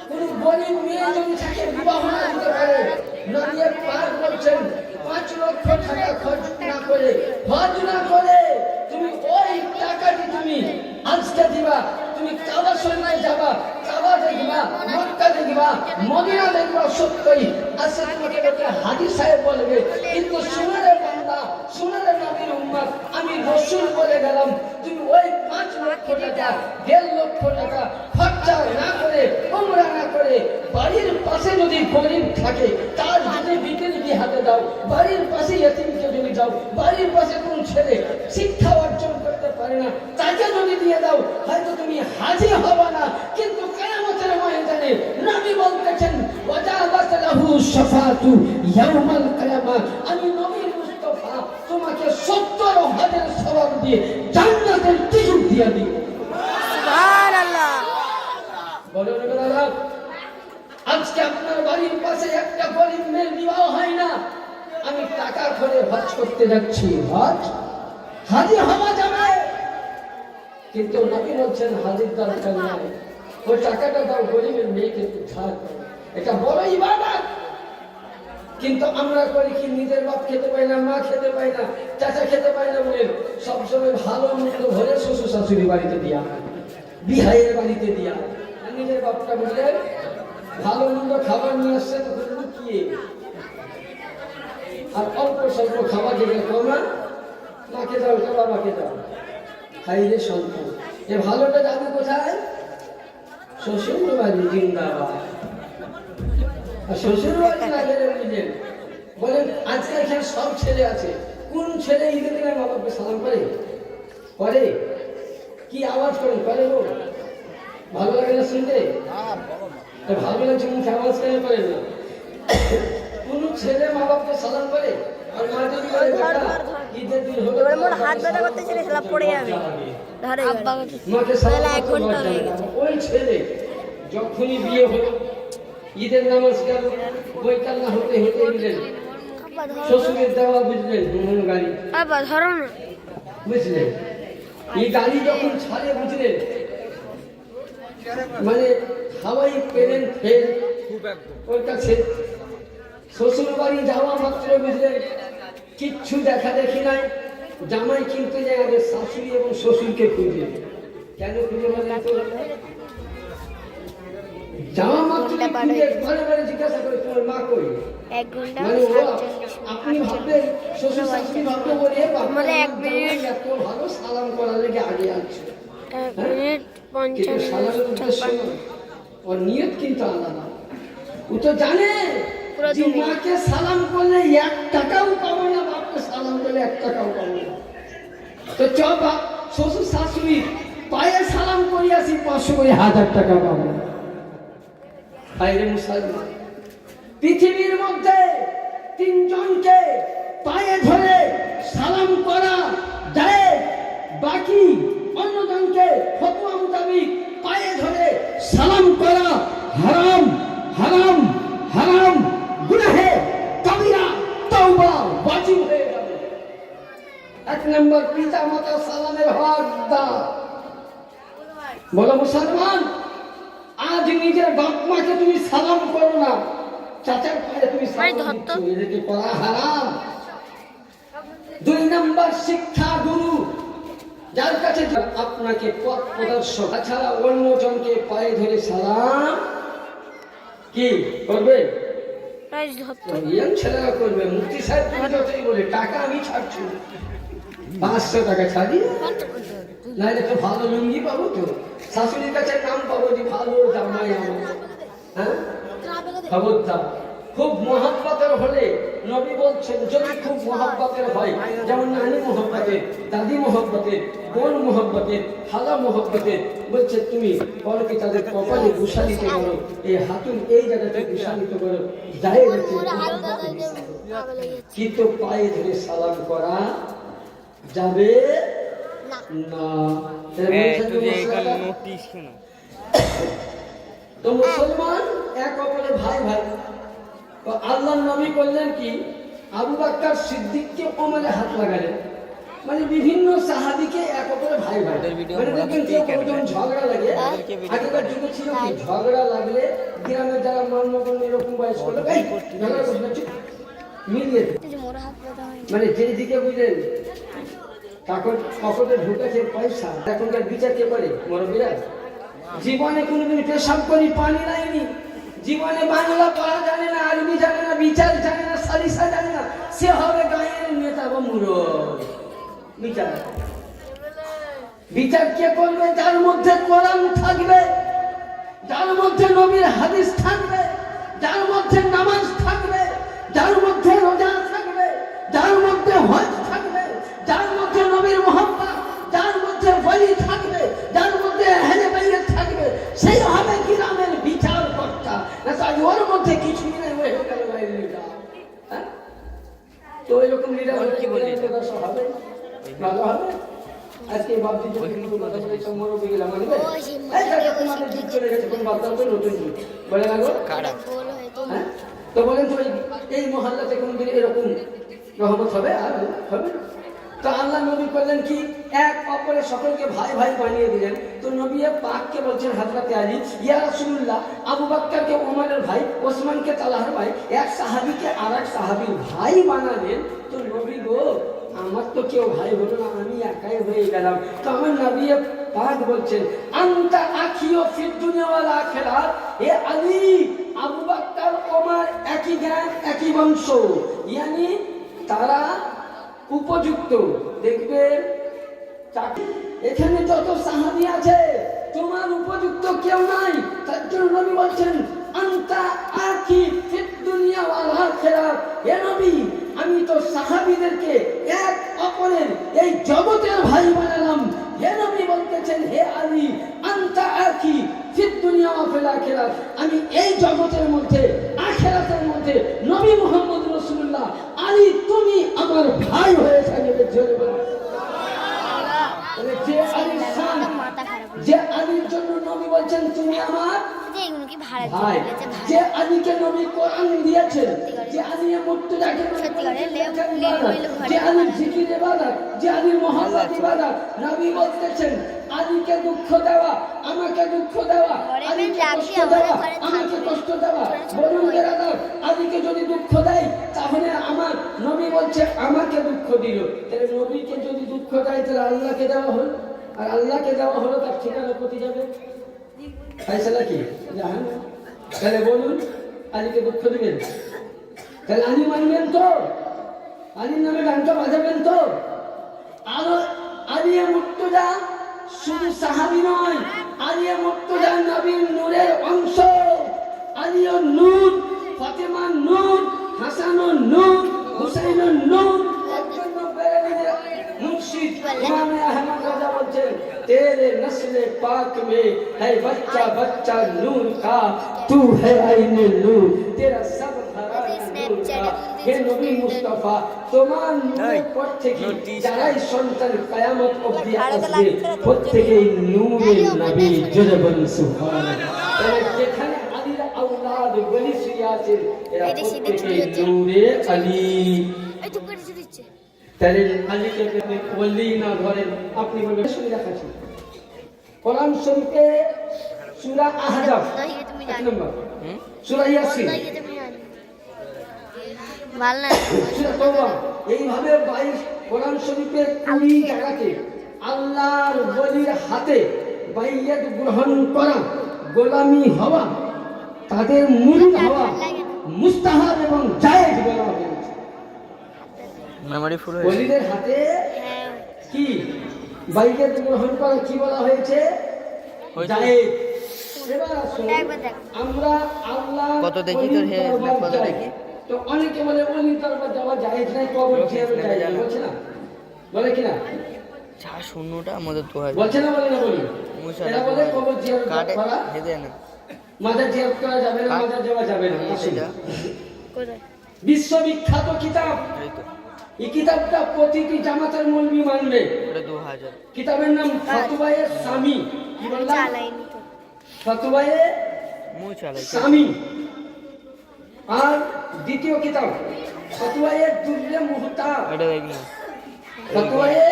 কোন গরিব মেয়ে যদি থাকে, বিবাহ না হতে পারে, নবী পাক বলছেন 5 লক্ষ টাকা খরচ না করে, হজ না করে, তুমি ওই টাকাটি তুমি আজকে দিবা, তুমি কাবা শরীফে যাবা, কাবা দেখবা, মক্কা দেখবা, মদিনা দেখবা, সত্যই আজকে তোমাকে একটা হাজী সাহেব বলবে। কিন্তু শুনে বান্দা, শুনে নবীর উম্মত, আমি রাসূল বলে গেলাম, তুমি ওই 5 লক্ষ টাকা, 1.5 লক্ষ টাকা খরচা না করে, উমরা না করে, বাড়ির পাশে যদি গরিব থাকে তার যদি বিক্রি হাতে দাও, বাড়ির পাশে ইতিমকে যদি দাও, বাড়ির পাশে কোন ছেলে শিক্ষা অর্জন করতে পারে না তাকে যদি দিয়ে দাও, হয়তো তুমি হাজী হবে না, কিন্তু কিয়ামতের ময়দানে নবী বলতেছেন ওয়াজাবাত লাহু শাফাআতু ইয়াউমাল কিয়ামah, আমি নবী মুস্তাফা তোমাকে 70 হজের সওয়াব দিয়ে জান্নাতের টিকিট দিয়ে দিব। সুবহানাল্লাহ। বলো না, আজকে আপনার বাড়ির পাশে একটা গরিব মেয়ের বিবাহ হয় না, আমি টাকা করে হজ করতে যাচ্ছি, হজ হাজী হওয়া যাবে, কিন্তু নবী বলছেন হাজীর দরকার নাই, ওই টাকাটা দাও গরিবের মেয়েকে উদ্ধার করো, এটা বড় ইবাদত। কিন্তু আমরা করি কি, নিজের বাপ খেতে পাই না, মা খেতে পাই না, চাচা খেতে পাই না বলে সবসময় ভালো মন্দ ভরে শ্বশুর শাশুড়ি বাড়িতে দিয়া, বিহাইয়ের বাড়িতে দিয়া, নিজের বাপটা বুঝলেন ভালো মন্দ খাবার নিয়ে আসছে তখন লুকিয়ে, আর অল্প স্বল্প খাবার যেগুলো কমা মাকে দাও, এটা বাবাকে দাও। হাই রে সন্তান, এ ভালোটা যাবে কোথায়? শ্বশুর বাড়ি জিন্দাবাদ। আর শ্বশুর বাড়ি না গেলে বুঝলেন, বলেন আজকাল এখানে সব ছেলে আছে, কোন ছেলে ঈদের দিনে মা বাবাকে সালাম করে? করে? কি আওয়াজ করেন? করে গো? ভালো লাগে না শুনতে? ভালো লাগছে মুখে আওয়াজ কেন করে না? কোন ছেলে মা বাবাকে সালাম করে? আর মা যদি বলে বেটা ঈদের দিন হলো, এবার মোর হাত ব্যথা করতেছিল, সেটা পড়ে যাবে। ধরে মাকে সালাম 1 ঘন্টা হয়ে গেছে। ওই ছেলে যখনই বিয়ে হলো, ঈদের নামাজ গেল, বৈকাল না হতে হতে বুঝলেন শ্বশুরের দেওয়া বুঝলেন গাড়ি, আবার ধরো না, বুঝলেন এই গাড়ি যখন ছাড়ে বুঝলেন, মানে হাওয়াই পেলেন ফেল ওর কাছে। শ্বশুর বাড়ি যাওয়া মাত্র বুঝলেন কিচ্ছু দেখা দেখি নাই, জামাই কিন্তু যে আগে শাশুড়ি এবং শ্বশুরকে খুঁজে। কেন খুঁজে? বলেন তো? যাওয়া মাত্র খুঁজে ঘরে ঘরে জিজ্ঞাসা করে তোমার মা কই? 1 ঘন্টা মানে ও আপনি ভাববেন শ্বশুর শাশুড়ি ভাবতে বলে মানে 1 মিনিট এত ভালো সালাম করার লেগে আগে আসছে, 1 মিনিট কিন্তু 50 সালামের উদ্দেশ্য ওর নিয়ত কিন্তু আলাদা। ও তো জানে যে মাকে সালাম করলে 1 টাকাও পাবো না, বাপকে সালাম করলে 1 টাকাও পাবো না। তো চ বাপ শ্বশুর শাশুড়ি পায়ে সালাম করি আসি, 500 করে 1000 টাকা পাবো। বাইরে মুসলমান পৃথিবীর মধ্যে 3 জনকে পায়ে ধরে সালাম করা যায়, বাকি অন্যজনকে ফতোয়া মোতাবেক পায়ে ধরে সালাম করা হারাম, হারাম, হারাম, গুনাহে কবিরা, তওবা ওয়াজিব হয়ে যাবে। 1 নম্বর পিতা মাতা সালামের হক দাও। বলো মুসলমান, আজ নিজের বাপ মাকে তুমি সালাম করো না, চাচার পায়ে তুমি সালাম দিচ্ছ, এদেরকে করা হারাম। 2 নম্বর শিক্ষা গুরু, যার কাছে আপনাকে পথ প্রদর্শক, তাছাড়া অন্য জনকে পায়ে ধরে সালাম কি করবে? ইয়াং ছেলেরা করবে। মুফতি সাহেব তুমি যতই বলে টাকা আমি ছাড়ছি, 500 টাকা ছাড়ি, নাহলে তো ভালো লুঙ্গি পাবো, তো শাশুড়ির কাছে নাম পাবো যে ভালো জামাই আমার। হ্যাঁ, খবরদার। খুব মহব্বতের হলে নবী বলছেন, যদি খুব মহব্বতের হয়, যেমন নানি মহব্বতের, দাদি মহব্বতের, বোন মহব্বতের, খালা মহব্বতের, বলছে তুমি বলো কি তাদের কপালে গুসালিত করো, এই হাতুন এই জায়গাতে গুসালিত করো, যাই কিন্তু পায়ে ধরে সালাম করা যাবে না। তো মুসলমান এক অপরে ভাই ভাই। তো আল্লাহর নবী করলেন কি, আবু বকর সিদ্দিককে ওমরে হাত লাগালেন, মানে বিভিন্ন সাহাবীকে এক অপরে ভাই ভাই। মানে দেখবেন যে কোন ঝগড়া লাগে, আগেকার যুগে ছিল কি, ঝগড়া লাগলে গ্রামের যারা মান্যগণ্য এরকম বয়স্ক লোক এই ঝগড়া করছে মিলিয়ে, মানে যেদিকে বুঝলেন তখন পকেটে ঢুকেছে পয়সা, এখনকার বিচার কে করে? মুরব্বীরা। জীবনে কোনোদিন পেশাব করি পানি লাইনি, জীবনে বাংলা পড়া জানে না, আরবি জানে না, বিচার জানে না, সালিসা জানে না, সে হবে গায়ের নেতা বা মুরব্বী। বিচার বিচার কে করবে? যার মধ্যে কোরআন থাকবে, যার মধ্যে নবীর হাদিস থাকবে, যার মধ্যে নামাজ থাকবে, যার মধ্যে রোজা থাকবে, যার মধ্যে হজ থাকবে, যার মধ্যে নবীর মুহাব্বত, যার মধ্যে ওলি থাকবে, যার মধ্যে আহলে বাইত থাকবে, সেই হবে গ্রামের বিচার কর্তা। না তাই ওর মধ্যে কিছুই নেই, ওই হয়ে গেল বাইরের লিডার। হ্যাঁ, তো এরকম লিডার কি বলে হবে? ভালো হবে। আজকে ভাবছি যে কথা বলে সব মুরব্বী গেলাম মানবে, এই কাছে তোমাদের যুগ চলে গেছে, কোন বাদ দাও তো নতুন যুগ বলে লাগো। হ্যাঁ, তো বলেন তো এই মহল্লাতে কোনদিন এরকম রহমত হবে? আর হবে না। তো আল্লাহ নবী করলেন কি, এক অপরের সকলকে ভাই ভাই বানিয়ে দিলেন। তো নবী পাককে বলছেন হযরতে আলী, ইয়া রাসূলুল্লাহ, আবু বকরকে ওমরের ভাই, ওসমানকে তালহার ভাই, এক সাহাবীকে আরেক সাহাবীর ভাই বানালেন। তো নবী গো, আমার তো কেউ ভাই হলো না, আমি একাই হয়ে গেলাম। তো আমার নবী পাক বলছেন, আনতা আখিও ফিদ দুনিয়া ওয়াল আখিরাত, এ আলী, আবু বকর ওমর একই জ্ঞান একই বংশ, ইয়ানি তারা উপযুক্ত। দেখবে এখানে যত সাহাবী আছে তোমার উপযুক্ত কেউ নাই। তার জন্য নবী বলছেন আনতা আখি ফিদ দুনিয়া ওয়াল আখিরাত। হে নবী, আমি তো সাহাবীদেরকে এক অপরের এই জগতের ভাই বানালাম। হে নবী বলতেছেন, হে আলী, আনতা আখি ফিদ দুনিয়া ওয়া ফিল আখিরাত। আমি এই জগতের মধ্যে আখিরাতের মধ্যে নবী মুহাম্মদ রাসূলুল্লাহ আলী তুমি আমার ভাই হয়ে থাকবে। জোরে বলুন। যে আলীর শান, যে আলীর জন্য নবী বলছেন তুমি আমার ভাই, যে আলীকে নবী কোরআন দিয়েছেন, যে আলীর মুর্তজাকে যে আলীর জিকির ইবাদত, যে আলীর মহব্বত ইবাদত। নবী বলতেছেন আলীকে দুঃখ দেওয়া, আমাকে দুঃখ দেওয়া, আলীকে কষ্ট দেওয়া, আমাকে কষ্ট দেওয়া। বলুন বেরাদার, আলীকে যদি দুঃখ দেয় তাহলে আমার নবী বলছে আমাকে দুঃখ দিল। তাহলে নবীকে যদি দুঃখ দেয় তাহলে আল্লাহকে দেওয়া হলো, আর আল্লাহকে দেওয়া হলো তার ঠিকানা কোথায় যাবে? ফায়সালা কি জাহান্নাম। তাহলে বলুন আলীকে দুঃখ দিবেন? তাহলে আলী মানবেন তো? আলীর নামে গানটা বাজাবেন তো? আরো আলিয়া মুর্তজা শুধু সাহাবী নয়, আলিয়া মুর্তজা নবীর নূরের অংশ। আলিয়া নূর, ফাতেমা নূর, হাসান নূর, হুসাইন নূর। একজন বেরেলভীর মুর্শিদ ইমাম আহমদ রাজা বলছেন तेरे नस्ल पाक में है बच्चा बच्चा नूर का, तू है आईने नूर, तेरा सब घराना नूर का। हे नबी मुस्तफा তোমার নূরের পর থেকে যারাই সন্তান কিয়ামত অবধি আসবে প্রত্যেকই নূরের নবী। জোরে বলুন সুবহানাল্লাহ। তাহলে যেখানে আলীর আওলাদ ওলি শুয়ে আছেন এরা প্রত্যেকই নূরে আলী। তাহলে আলীকে ওলি না ধরেন আপনি বলবেন শুনে দেখাচ্ছি। কোরআন শরীফে সূরা আহজাব 1 নম্বর, সূরা ইয়াসিন, সূরা তাওবা, এইভাবে 22 কোরআন শরীফের 20 জায়গাতে আল্লাহর ওলির হাতে বাইয়াত গ্রহণ করা, গোলামি হওয়া, তাদের মুরিদ হওয়া মুস্তাহাব এবং জায়েজ বলা হয়েছে। মেমরি ফুল হয়েছে। ওলিদের হাতে কি বাইয়াত গ্রহণ করা কি বলা হয়েছে? জায়েজ। এবার আসুন আমরা আল্লাহ কত দেখি তোর হে কত দেখি তো অনেকে বলে ওলির দরবার যাওয়া জায়েজ নাই, কবর জিয়ারত জায়েজ বলছে না, বলে কি না? যা শূন্যটা আমাদের তো হয় বলছে না, বলে না বলি এরা বলে কবর জিয়ারত করা হেদে না, মাজার জিয়ারত করা যাবে না, মাজার যাওয়া যাবে না। সেটা কোথায়? বিশ্ববিখ্যাত কিতাব, এই কিতাবটা প্রতিটি জামাতের মৌলবি মানবে। এটা 2000 কিতাবের নাম ফতওয়ায়ে সামি। কি বললাম? চালাইনি তো। ফতওয়ায়ে সামি। আর দ্বিতীয় কিতাব ফতওয়ায়ে দুররে মুহতার। এটা দেখি ফতওয়ায়ে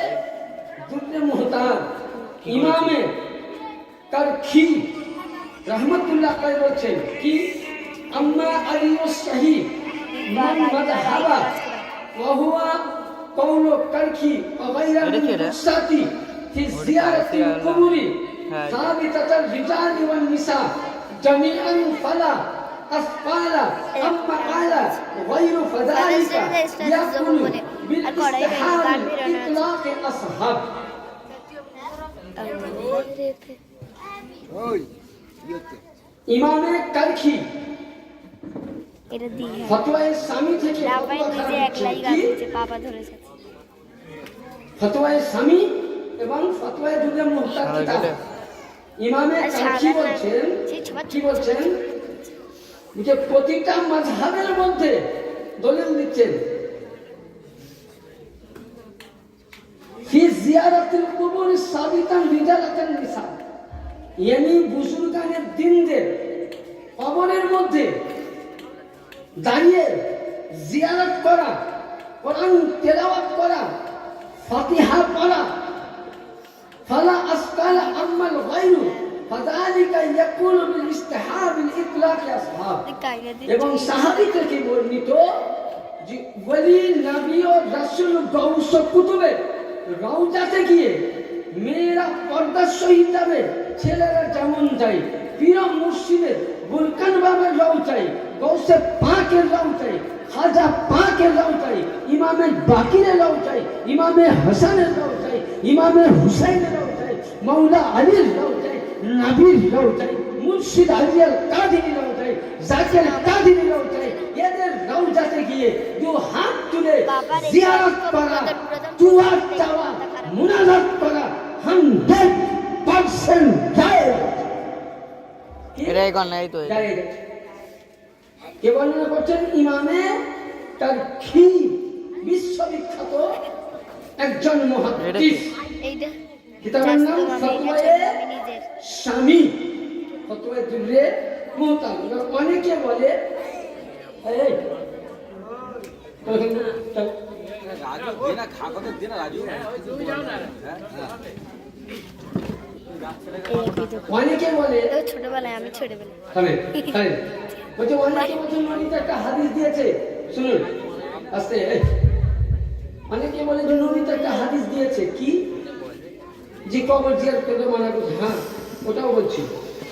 দুররে মুহতার ইমামে কারখি রাহমাতুল্লাহ আলাইহি বলেছেন কি আম্মা আলিউস সাহিহ মান মাযহাবা وهو قول كرخي وغير المقصاتي في زيارة القبور ثابتة الرجال والنساء جميعا فلا أثقال أما على غير فذلك يكون بالاستحاب إطلاق أصحاب। ইমামে কারখি ফতওয়ায়ে সামি থেকে ফতওয়ায়ে সামি এবং ফতওয়ায়ে দুররে মুহতার কিতাব। ইমামে কারখি বলছেন কি বলছেন যে প্রতিটা মাযহাবের মধ্যে দলিল দিচ্ছেন ফি জিয়ারাতিল কুবুর সাবিতান রিজালাতান নিসা, ইয়ানি বুজুর্গানে দিনদের কবরের মধ্যে দাঁড়িয়ে জিয়ারত করা, কোরআন তেলাওয়াত করা, ফাতিহা পড়া, ফালা আসকালা আম্মাল গায়রু ফাযালিকা ইয়াকুনু বিল ইস্তিহাব বিল ইতলাক আসহাব। এবং সাহাবী থেকে বর্ণিত যে ওলি নবী ও রাসূল গৌস কুতুবে রওজাতে গিয়ে মেয়েরা পর্দার সহিত যাবে, ছেলেরা যেমন যায় পীর মুর্শিদের বুরকান বাবার রওজায় গৌসে পাকের রওজায় খাজা পাকের রওজায় ইমামে বাকিরের রওজায় ইমামে হাসানের রওজায় ইমামে হুসাইনের রওজায় মাওলা আলীর রওজায় নবীর রওজায় মুর্শিদ আলী আল কাদির রওজায় জাকির কাদির রওজায় এদের রওজাতে গিয়ে দু হাত তুলে জিয়ারত করা দুয়া চাওয়া মুনাজাত করা 100% জায়েজ। এটাই কর নাই তো জায়েজ। কে বর্ণনা করছেন? ইমামে তারখি বিশ্ববিখ্যাত একজন মুহাদ্দিস। এইটা কিতাবের নাম ফতওয়ায়ে শামী, ফতওয়ায়ে দুররে মুহতাম। অনেকে বলে এই অনেকে বলে ছোটবেলায় আমি ছোটবেলায় থামেন থামেন বলছে অনেকে বলছে নবীতে একটা হাদিস দিয়েছে। শুনুন আস্তে এই। অনেকে বলে যে নবীতে একটা হাদিস দিয়েছে কি যে কবর জিয়ারত করতে মানা করছে। হ্যাঁ ওটাও বলছি,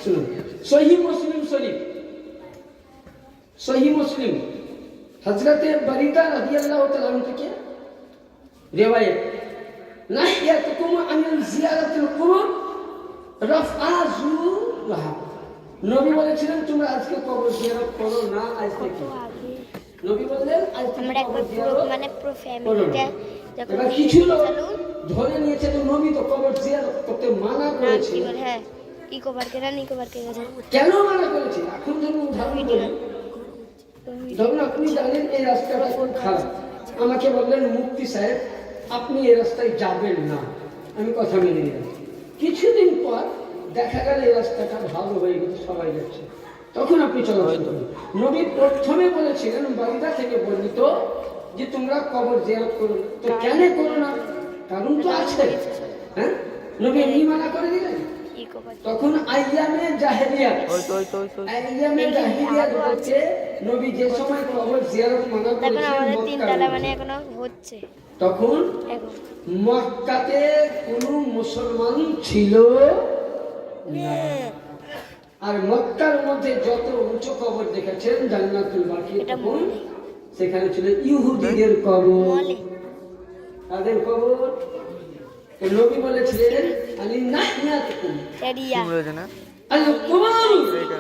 শুনুন। সহিহ মুসলিম শরীফ, সহিহ মুসলিম হযরতে বরিদা রাদিয়াল্লাহু তাআলা আনহু থেকে রিওয়ায়াত, নাহিয়াতুকুম আনিল জিয়ারাতিল কুবুর রাফআজুহা। নবী বলেছিলেন তোমরা আজকে কবর জিয়ারত করো না। আজ থেকে নবী বললেন আজ থেকে আমরা কবর একবার পুরো জিয়ারত মানে পুরো ফ্যামিলিটা যখন এবার কিছু লোক ধরে নিয়েছে তো নবী তো কবর জিয়ারত করতে মানা করেছে। হ্যাঁ ইকো পার্কে গেছে কেন মানা করেছে? এখন ধরুন উদাহরণ বলি, ধরুন আপনি জানেন এই রাস্তাটা কোন খারাপ, আমাকে বললেন মুফতি সাহেব আপনি এই রাস্তায় যাবেন না, আমি কথা মেনে নিলাম। কিছুদিন পর দেখা গেল এই রাস্তাটা ভালো হয়ে গেছে, সবাই যাচ্ছে, তখন আপনি চলাচল করুন। নবী প্রথমে বলেছিলেন বারিদা থেকে বর্ণিত যে তোমরা কবর জিয়ারত করো না। তো কেন করো না? কারণ তো আছে। হ্যাঁ, নবী এমনি মানা করে দিলেন। ইকো পার্ক তখন আইয়ামে জাহেলিয়াত, ওই তো ওই তো ওই তো আইয়ামে জাহেলিয়াত হচ্ছে নবী যে সময় কবর জিয়ারত মানা দেখুন করেছিলেন আমাদের মক্কার তিনতলা মধ্যে। মানে এখনো হচ্ছে তখন এখন মক্কাতে কোনো মুসলমান ছিল না। আর মক্কার মধ্যে যত উঁচু কবর দেখেছেন জান্নাতুল বাকি, এটা তখন মলে। সেখানে ছিল ইহুদিদের কবর। মলে তাদের কবর তো নবী বলেছিলেন আলী নাহিয়াতুকুম এরিয়া কি বলেছে না আল কুবুর এইটা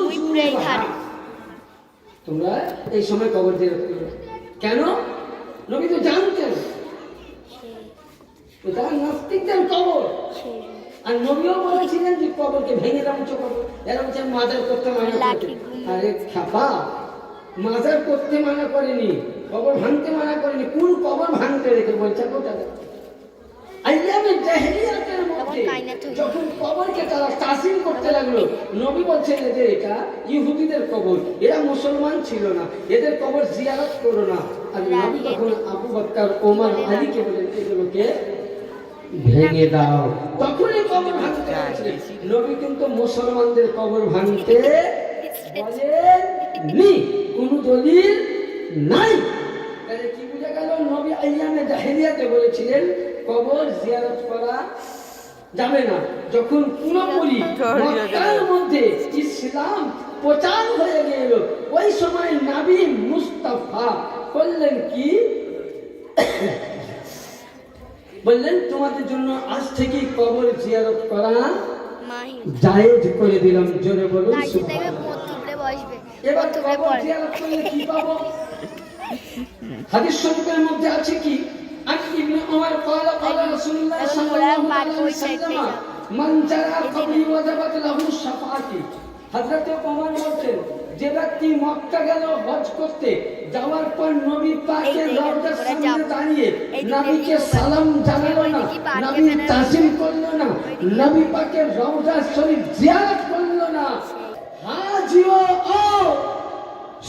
ওই পুরো এইখানে তোমরা এই সময় কবর জিয়ারত করো। কেন? নবী তো জানতেন এটা নাস্তিকদের কবর। আর নবীও বলেছিলেন যে কবরকে ভেঙে দাও, উঁচু কবর এরকম যে মাজার করতে মানা লাঠি করেছে। ঘুম। আরে খাপা, মাজার করতে মানা করেনি, কবর ভাঙতে মানা করেনি। কোন কবর ভাঙতে রেখে বলছে কোথা? আইয়ামে জাহেলিয়াতের মধ্যে তখন কায়নাত হয়ে যখন কবরকে তারা তাসিম করতে লাগলো, নবী বলছেন এদের এটা ইহুদিদের কবর, এরা মুসলমান ছিল না, এদের কবর জিয়ারত করো না। আর নবী তখন আবু বকর, ওমর, আলীকে বলেন এগুলোকে ভেঙে দাও। তখনই কবর ভাঙতে হয়েছে। নবী কিন্তু মুসলমানদের কবর ভাঙতে বলেননি, কোনো দলিল নাই। তাহলে কি বুঝা গেল? নবী আইয়ামে জাহেলিয়াতে বলেছিলেন কবর জিয়ারত করা যাবে না। যখন পুরোপুরি মক্কার মধ্যে ইসলাম প্রচার হয়ে গেল, ওই সময় নবী মুস্তাফা বললেন কি? বললেন তোমাদের জন্য আজ থেকে কবর জিয়ারত করা মাহি জায়েজ করে দিলাম। জোরে বলুন লাঠি থেকে সুবহানাল্লাহ। পথুবড়ে বসবে এবার পথুবড়ে কবর পড়ে জিয়ারত করলে কি পাবো? হাদিস শরীফের মধ্যে আছে কি? আন ইবনে ওমর قال قال رسول الله صلى الله عليه وسلم من جرى قبري وجبت له الشفاعة। হযরত ওমর বলেন যে ব্যক্তি মক্কা গেল হজ করতে, যাওয়ার পর নবী পাকের রওজার সামনে দাঁড়িয়ে নবীকে সালাম জানালো না, নবী তাসিম করলো না, নবী পাকের রওজা শরীফ জিয়ারত করলো না, হাজিও ও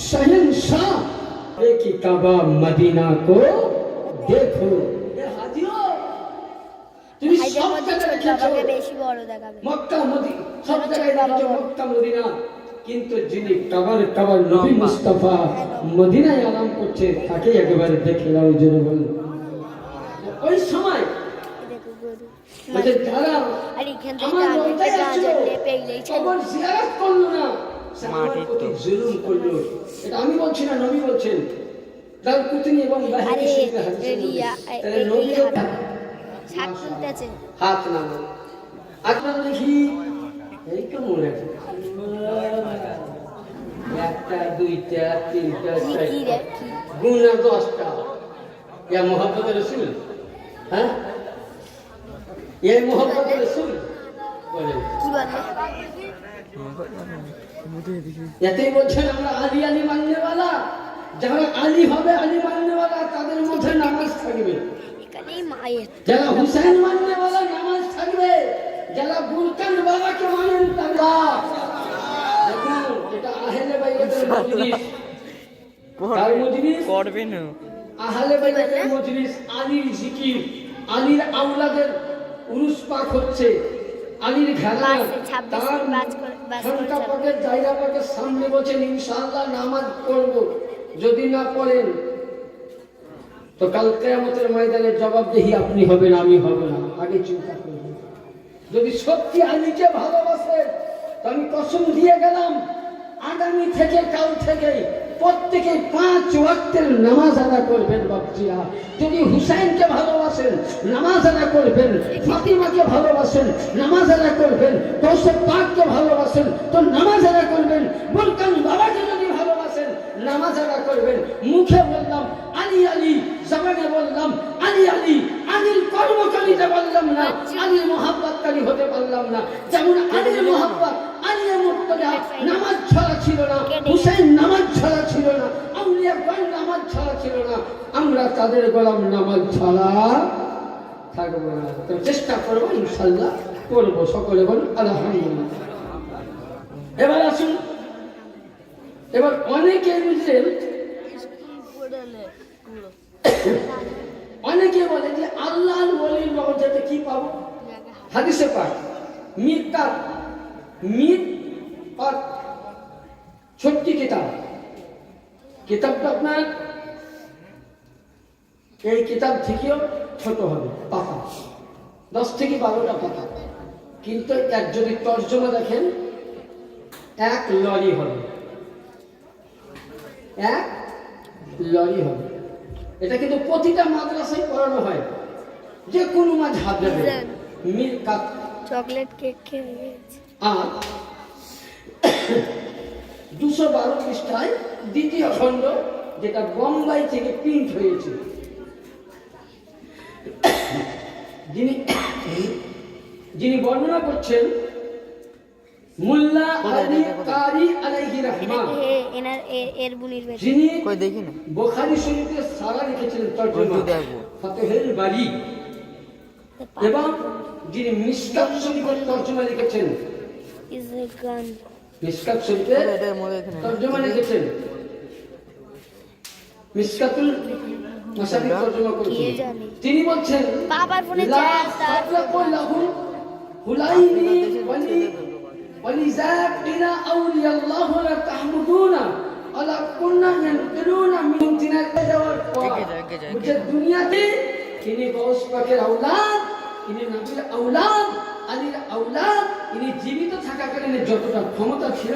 শহনशाह की काबा मदीना को देखो। हाजियो তুমি ভাইদের সব মধ্যে জায়গায় ছোট বাবাকে দেখেছো বেশি বড় দেখাবে মক্কা মদিনা, সব জায়গায় দেখেছো মক্কা মদিনা, কিন্তু যিনি কাবার নবী মুস্তাফা মদিনায় আরাম করছে তাকে একবার দেখে নাও। জোরে বলুন। ওই সময় দেখো গরু বলছে যারা আর এখান থেকে আমার আগে রোজায় থেকে আসলো, আজান দিয়ে পেগলেই ছিল। কবর জিয়ারত করলো না, সে আমার মাটির প্রতি তো। জুলুম করলো। এটা আমি বলছি না, নবী বলছেন। দাল কুতুনি এবং আরে বাহিনী শরীফে হাদিসে বলছে। রিয়া তাহলে নবীর শাক তুলতেছে। হাত নামান। আপনারা দেখি এই তো মরে আছে। একটা, দুইটা, তিনটা, কি চারটা, রে কি? গুণা 10টা। ইয়া মোহাম্মদ রসুল, হ্যাঁ, এই মোহাম্মদ রসুল বলে। কি বলে? এতেই বলছেন আমরা আলী আলী মাননেওয়ালা। যারা আলী হবে, আলী মাননেওয়ালা, তাদের মধ্যে নামাজ থাকবে। এখানেই মায়ের যারা হুসেন মাননেওয়ালা, নামাজ থাকবে। যারা বুরকান বাবাকে মানেন, তারা দেখুন, এটা আহলে বাইতের মজলিস। কার মজলিস? করবে না আহলে বাইতের মজলিস। আলীর জিকির, আলীর আওলাদের উরুস পাক হচ্ছে, আলীর ঘরানা। বাসে 26 তার বাস করে- বাস করে ঘন্টা যাবে। পাকের জায়গা পাকের সামনে বলছেন ইনশাআল্লাহ নামাজ পড়ব। যদি না পড়েন তো কাল কিয়ামতের ময়দানে জবাবদিহি আপনি হবেন, আমি হব না। আগে চিন্তা করবেন। যদি সত্যি আলীকে ভালোবাসেন তো আমি কসম দিয়ে গেলাম, আগামী থেকে, কাল থেকে প্রত্যেকে 5 ওয়াক্তের নামাজ আদা করবেন বাপজিরা। যদি হুসাইনকে ভালোবাসেন, নামাজ আদা করবেন। ফাতিমাকে ভালোবাসেন, নামাজ আদা করবেন। গৌসে পাককে ভালোবাসেন তো নামাজ আদা করবেন। বুরকান বাবাকে যদি ভালোবাসেন, নামাজ আদা করবেন। মুখে বললাম আলী আলী, জবানে বললাম আলী আলী, আলীর কর্মকারীতে বললাম না, আলীর মোহাব্বতকারী হতে পারলাম না। যেমন আলীর মোহাব্বত, আলীর মুর্তজা নামাজ ছাড়া ছিল না, হুসাইন নামাজ ছাড়া ছিল না, আউলিয়া গণ নামাজ ছাড়া ছিল না। আমরা তাদের গোলাম, নামাজ ছাড়া থাকবো না। তো চেষ্টা করবো, ইনশাল্লাহ করবো। সকলে বলুন আলহামদুলিল্লাহ। এবার আসুন, এবার অনেকে বুঝলেন, অনেকে বলে যে আল্লাহর ওলির রওজাতে কি পাবো? হাদিসে পাক মিরকাত, মিরকাত ছোট্ট কিতাব। কিতাবটা আপনার এই কিতাব থেকেও ছোট হবে, পাতা 10 থেকে 12টা পাতা। কিন্তু এক যদি তর্জমা দেখেন, 1 লরি হবে, 1 লরি হবে। এটা কিন্তু প্রতিটা মাদ্রাসায় পড়ানো হয়, যে কোনো মাযহাব যাবে। মিরকাত চকলেট কেক খেয়ে গেছে। আর 212 পৃষ্ঠায় দ্বিতীয় খণ্ড, যেটা বোম্বাই থেকে প্রিন্ট হয়েছে। যিনি বর্ণনা করছেন মুল্লা আলী কারি আলাইহি রহমান, এর বুনির বেশি যিনি কই দেখি না বুখারী শরীফে সারা লিখেছিলেন তরজমা, দেখবো। ফাতহুল বারি। এবং যিনি মিশকাত শরীফের তরজমা লিখেছেন, ইজ এ গান। মিশকাত শরীফের এটার মধ্যে এখানে তরজমা লিখেছেন, মিশকাতুল মাসাবিহ তরজমা করেছেন। কে জানে? তিনি বলছেন বাবার ফোনে লা চ্যাট সাবলাকু লাহু হুলাইনি ওয়ালিযাকিনা আউলিয়াল্লাহু লা তাহমুদুনা আলা কুন্না ইয়ানকিলুনা মিন তিনার যাওয়ার পর বুঝে দুনিয়াতে তিনি গৌস পাকের আওলাদ, তিনি নবীর আওলাদ, আলীর আওলাদ। তিনি জীবিত থাকাকালীন যতটা ক্ষমতা ছিল,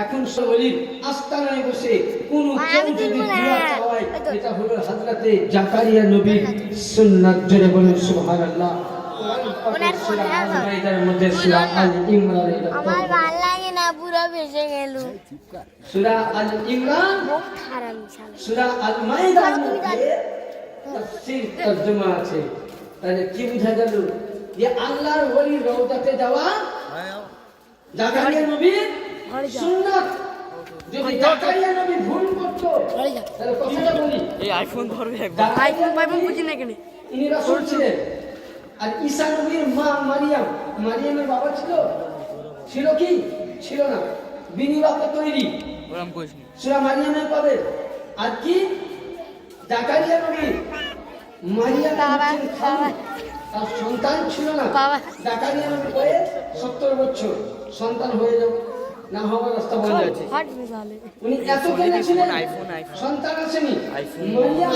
এখন সওলির আস্তানায় বসে কোন কেউ যদি দোয়া চাওয়ায়, এটা হলো হযরতে জাকারিয়া নবীর সুন্নাত। জোরে বলুন সুবহানাল্লাহ। ওনার ফোনে আছে। এটার মধ্যে সূরা আল ইমরান, আমার ভালো লাগে না, পুরো ভেসে গেল। সূরা আল ইমরান, মুখ হারামি শালা। সূরা আল মাইদার মধ্যে তাফসীর তরজমা আছে। তাহলে কি বোঝা গেল যে আল্লাহর ওলির রওজাতে যাওয়া জাকারিয়া নবীর সুন্নাত। যদি জাকারিয়া নবী ভুল করত, তাহলে কথাটা বলি, এই আইফোন ধরবে একবার। আইফোন বুঝি না কেন, ইনি রাসূল ছিলেন। আর ঈসা নবীর মা মারিয়াম, মারিয়ামের বাবা ছিল, ছিল কি ছিল না? বিনি বাপে তৈরি, ওরকম কইস না। সূরা মারিয়ামে পাবে। আর কি জাকারিয়া নবী, মারিয়াম হচ্ছেন খালা, তার সন্তান ছিল না। বাবা। জাকারিয়া নবী বয়স 70 বছর, সন্তান হয়ে যাবে। না হওয়ার রাস্তা বন্ধ আছে। हट मिसाले উনি এত কেঁদেছিলেন, আইফোন। সন্তান আসেনি। আইফোন। মারিয়াম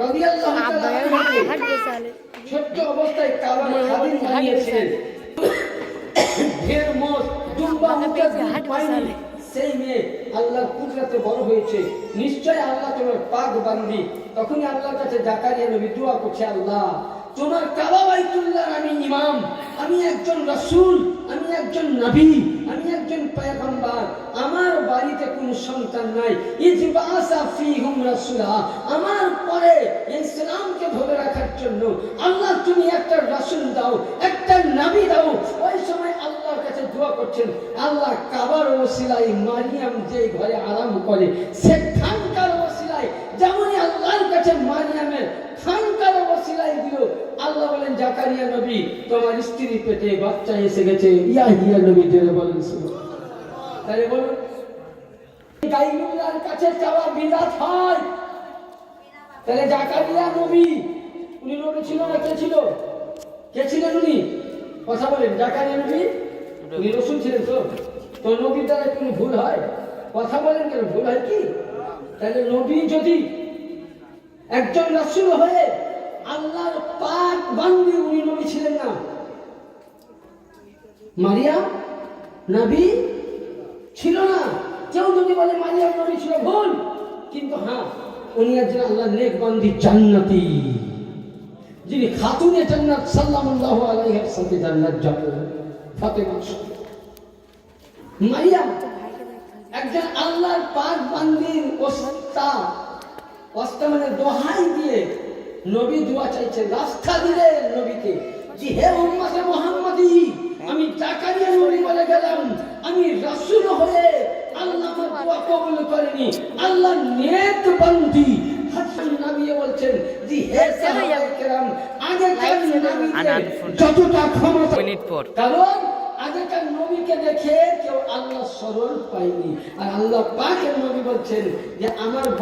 রাদিয়াল্লাহু आप তাআলা बयान আনহাকে हट मिसाले ছোট্ট অবস্থায় কাবার খাদিম বানিয়েছিলেন। ঢের মোষ, দুম্বা, মুরগি, পাইনি। সেই মেয়ে আল্লাহর কুদরতে বড় হয়েছে। নিশ্চয় আল্লাহ তোমার পাক বান্দি। তখনই আল্লাহর কাছে জাকারিয়া নবী দোয়া করছে, আল্লাহ তোমার কাবা বাইতুল্লাহর আমি ইমাম, আমি একজন রাসূল, আমি একজন নবী, আমি একজন পয়গম্বর। আমার বাড়িতে কোনো সন্তান নাই। ইজবাসা ফীহুম রাসূলা, আমার পরে এই ইসলামকে ধরে রাখার জন্য আল্লাহ তুমি একটা রাসূল দাও, একটা নবী দাও। ওই সময় আল্লাহর কাছে দোয়া করছেন, আল্লাহ কাবার ওসিলায় মারিয়াম যে ঘরে আরাম করে সেখানকার ওসিলায় যেমনই আল্লাহর কাছে মারিয়ামের খানকার ওসিলায় দিল। আল্লাহ বলেন, জাকারিয়া নবী তোমার স্ত্রী পেটে বাচ্চা এসে গেছে। ইয়াহিয়া নবী জেনে বলেন, তাহলে বলুন গায়রুল্লাহর কাছে চাওয়া বিদআত হয়। তাহলে জাকারিয়া নবী উনি নবী ছিল না কে ছিল? কে ছিলেন উনি? কথা বলেন। জাকারিয়া নবী উনি রাসূল ছিলেন তো? তো নবীর দ্বারা কোনো ভুল হয়? কথা বলেন কেন, ভুল হয় কি? তাহলে নবী যদি একজন রাসূল হয়ে আল্লাহর পাক বান্দি, উনি নবী ছিলেন না? মারিয়াম নবী ছিল না। কেউ যদি বলে মারিয়াম নবী ছিল, ভুল। কিন্তু হ্যাঁ, উনি একজন আল্লাহর নেক বান্দি, জান্নাতি, যিনি খাতুনে জান্নাত সাল্লাল্লাহু আলাইহি ওয়াসাল্লাম জান্নাত যাবেন। ফাতেমা মারিয়াম একজন আল্লাহর পাক বান্দির ওস্তা মানে দোহাই দিয়ে নবী দোয়া চাইছে, রাস্তা দিলেন নবীকে, যে হে উম্মতে মুহাম্মাদি, আমি জাকারিয়া নবী বলে গেলাম, আমি রাসূল হয়ে আল্লাহ আমার দোয়া কবুল করেনি। আল্লাহ নেক বান্দি হাসান নবী বলছেন যে হে সাহাবায়ে কেরাম, আগেকার নবীদের যতটা ক্ষমতা, কারণ আগেকার নবীকে দেখে কেউ আল্লাহ স্মরণ পায়নি। আর আল্লাহ পাকের নবী বলছেন যে আমার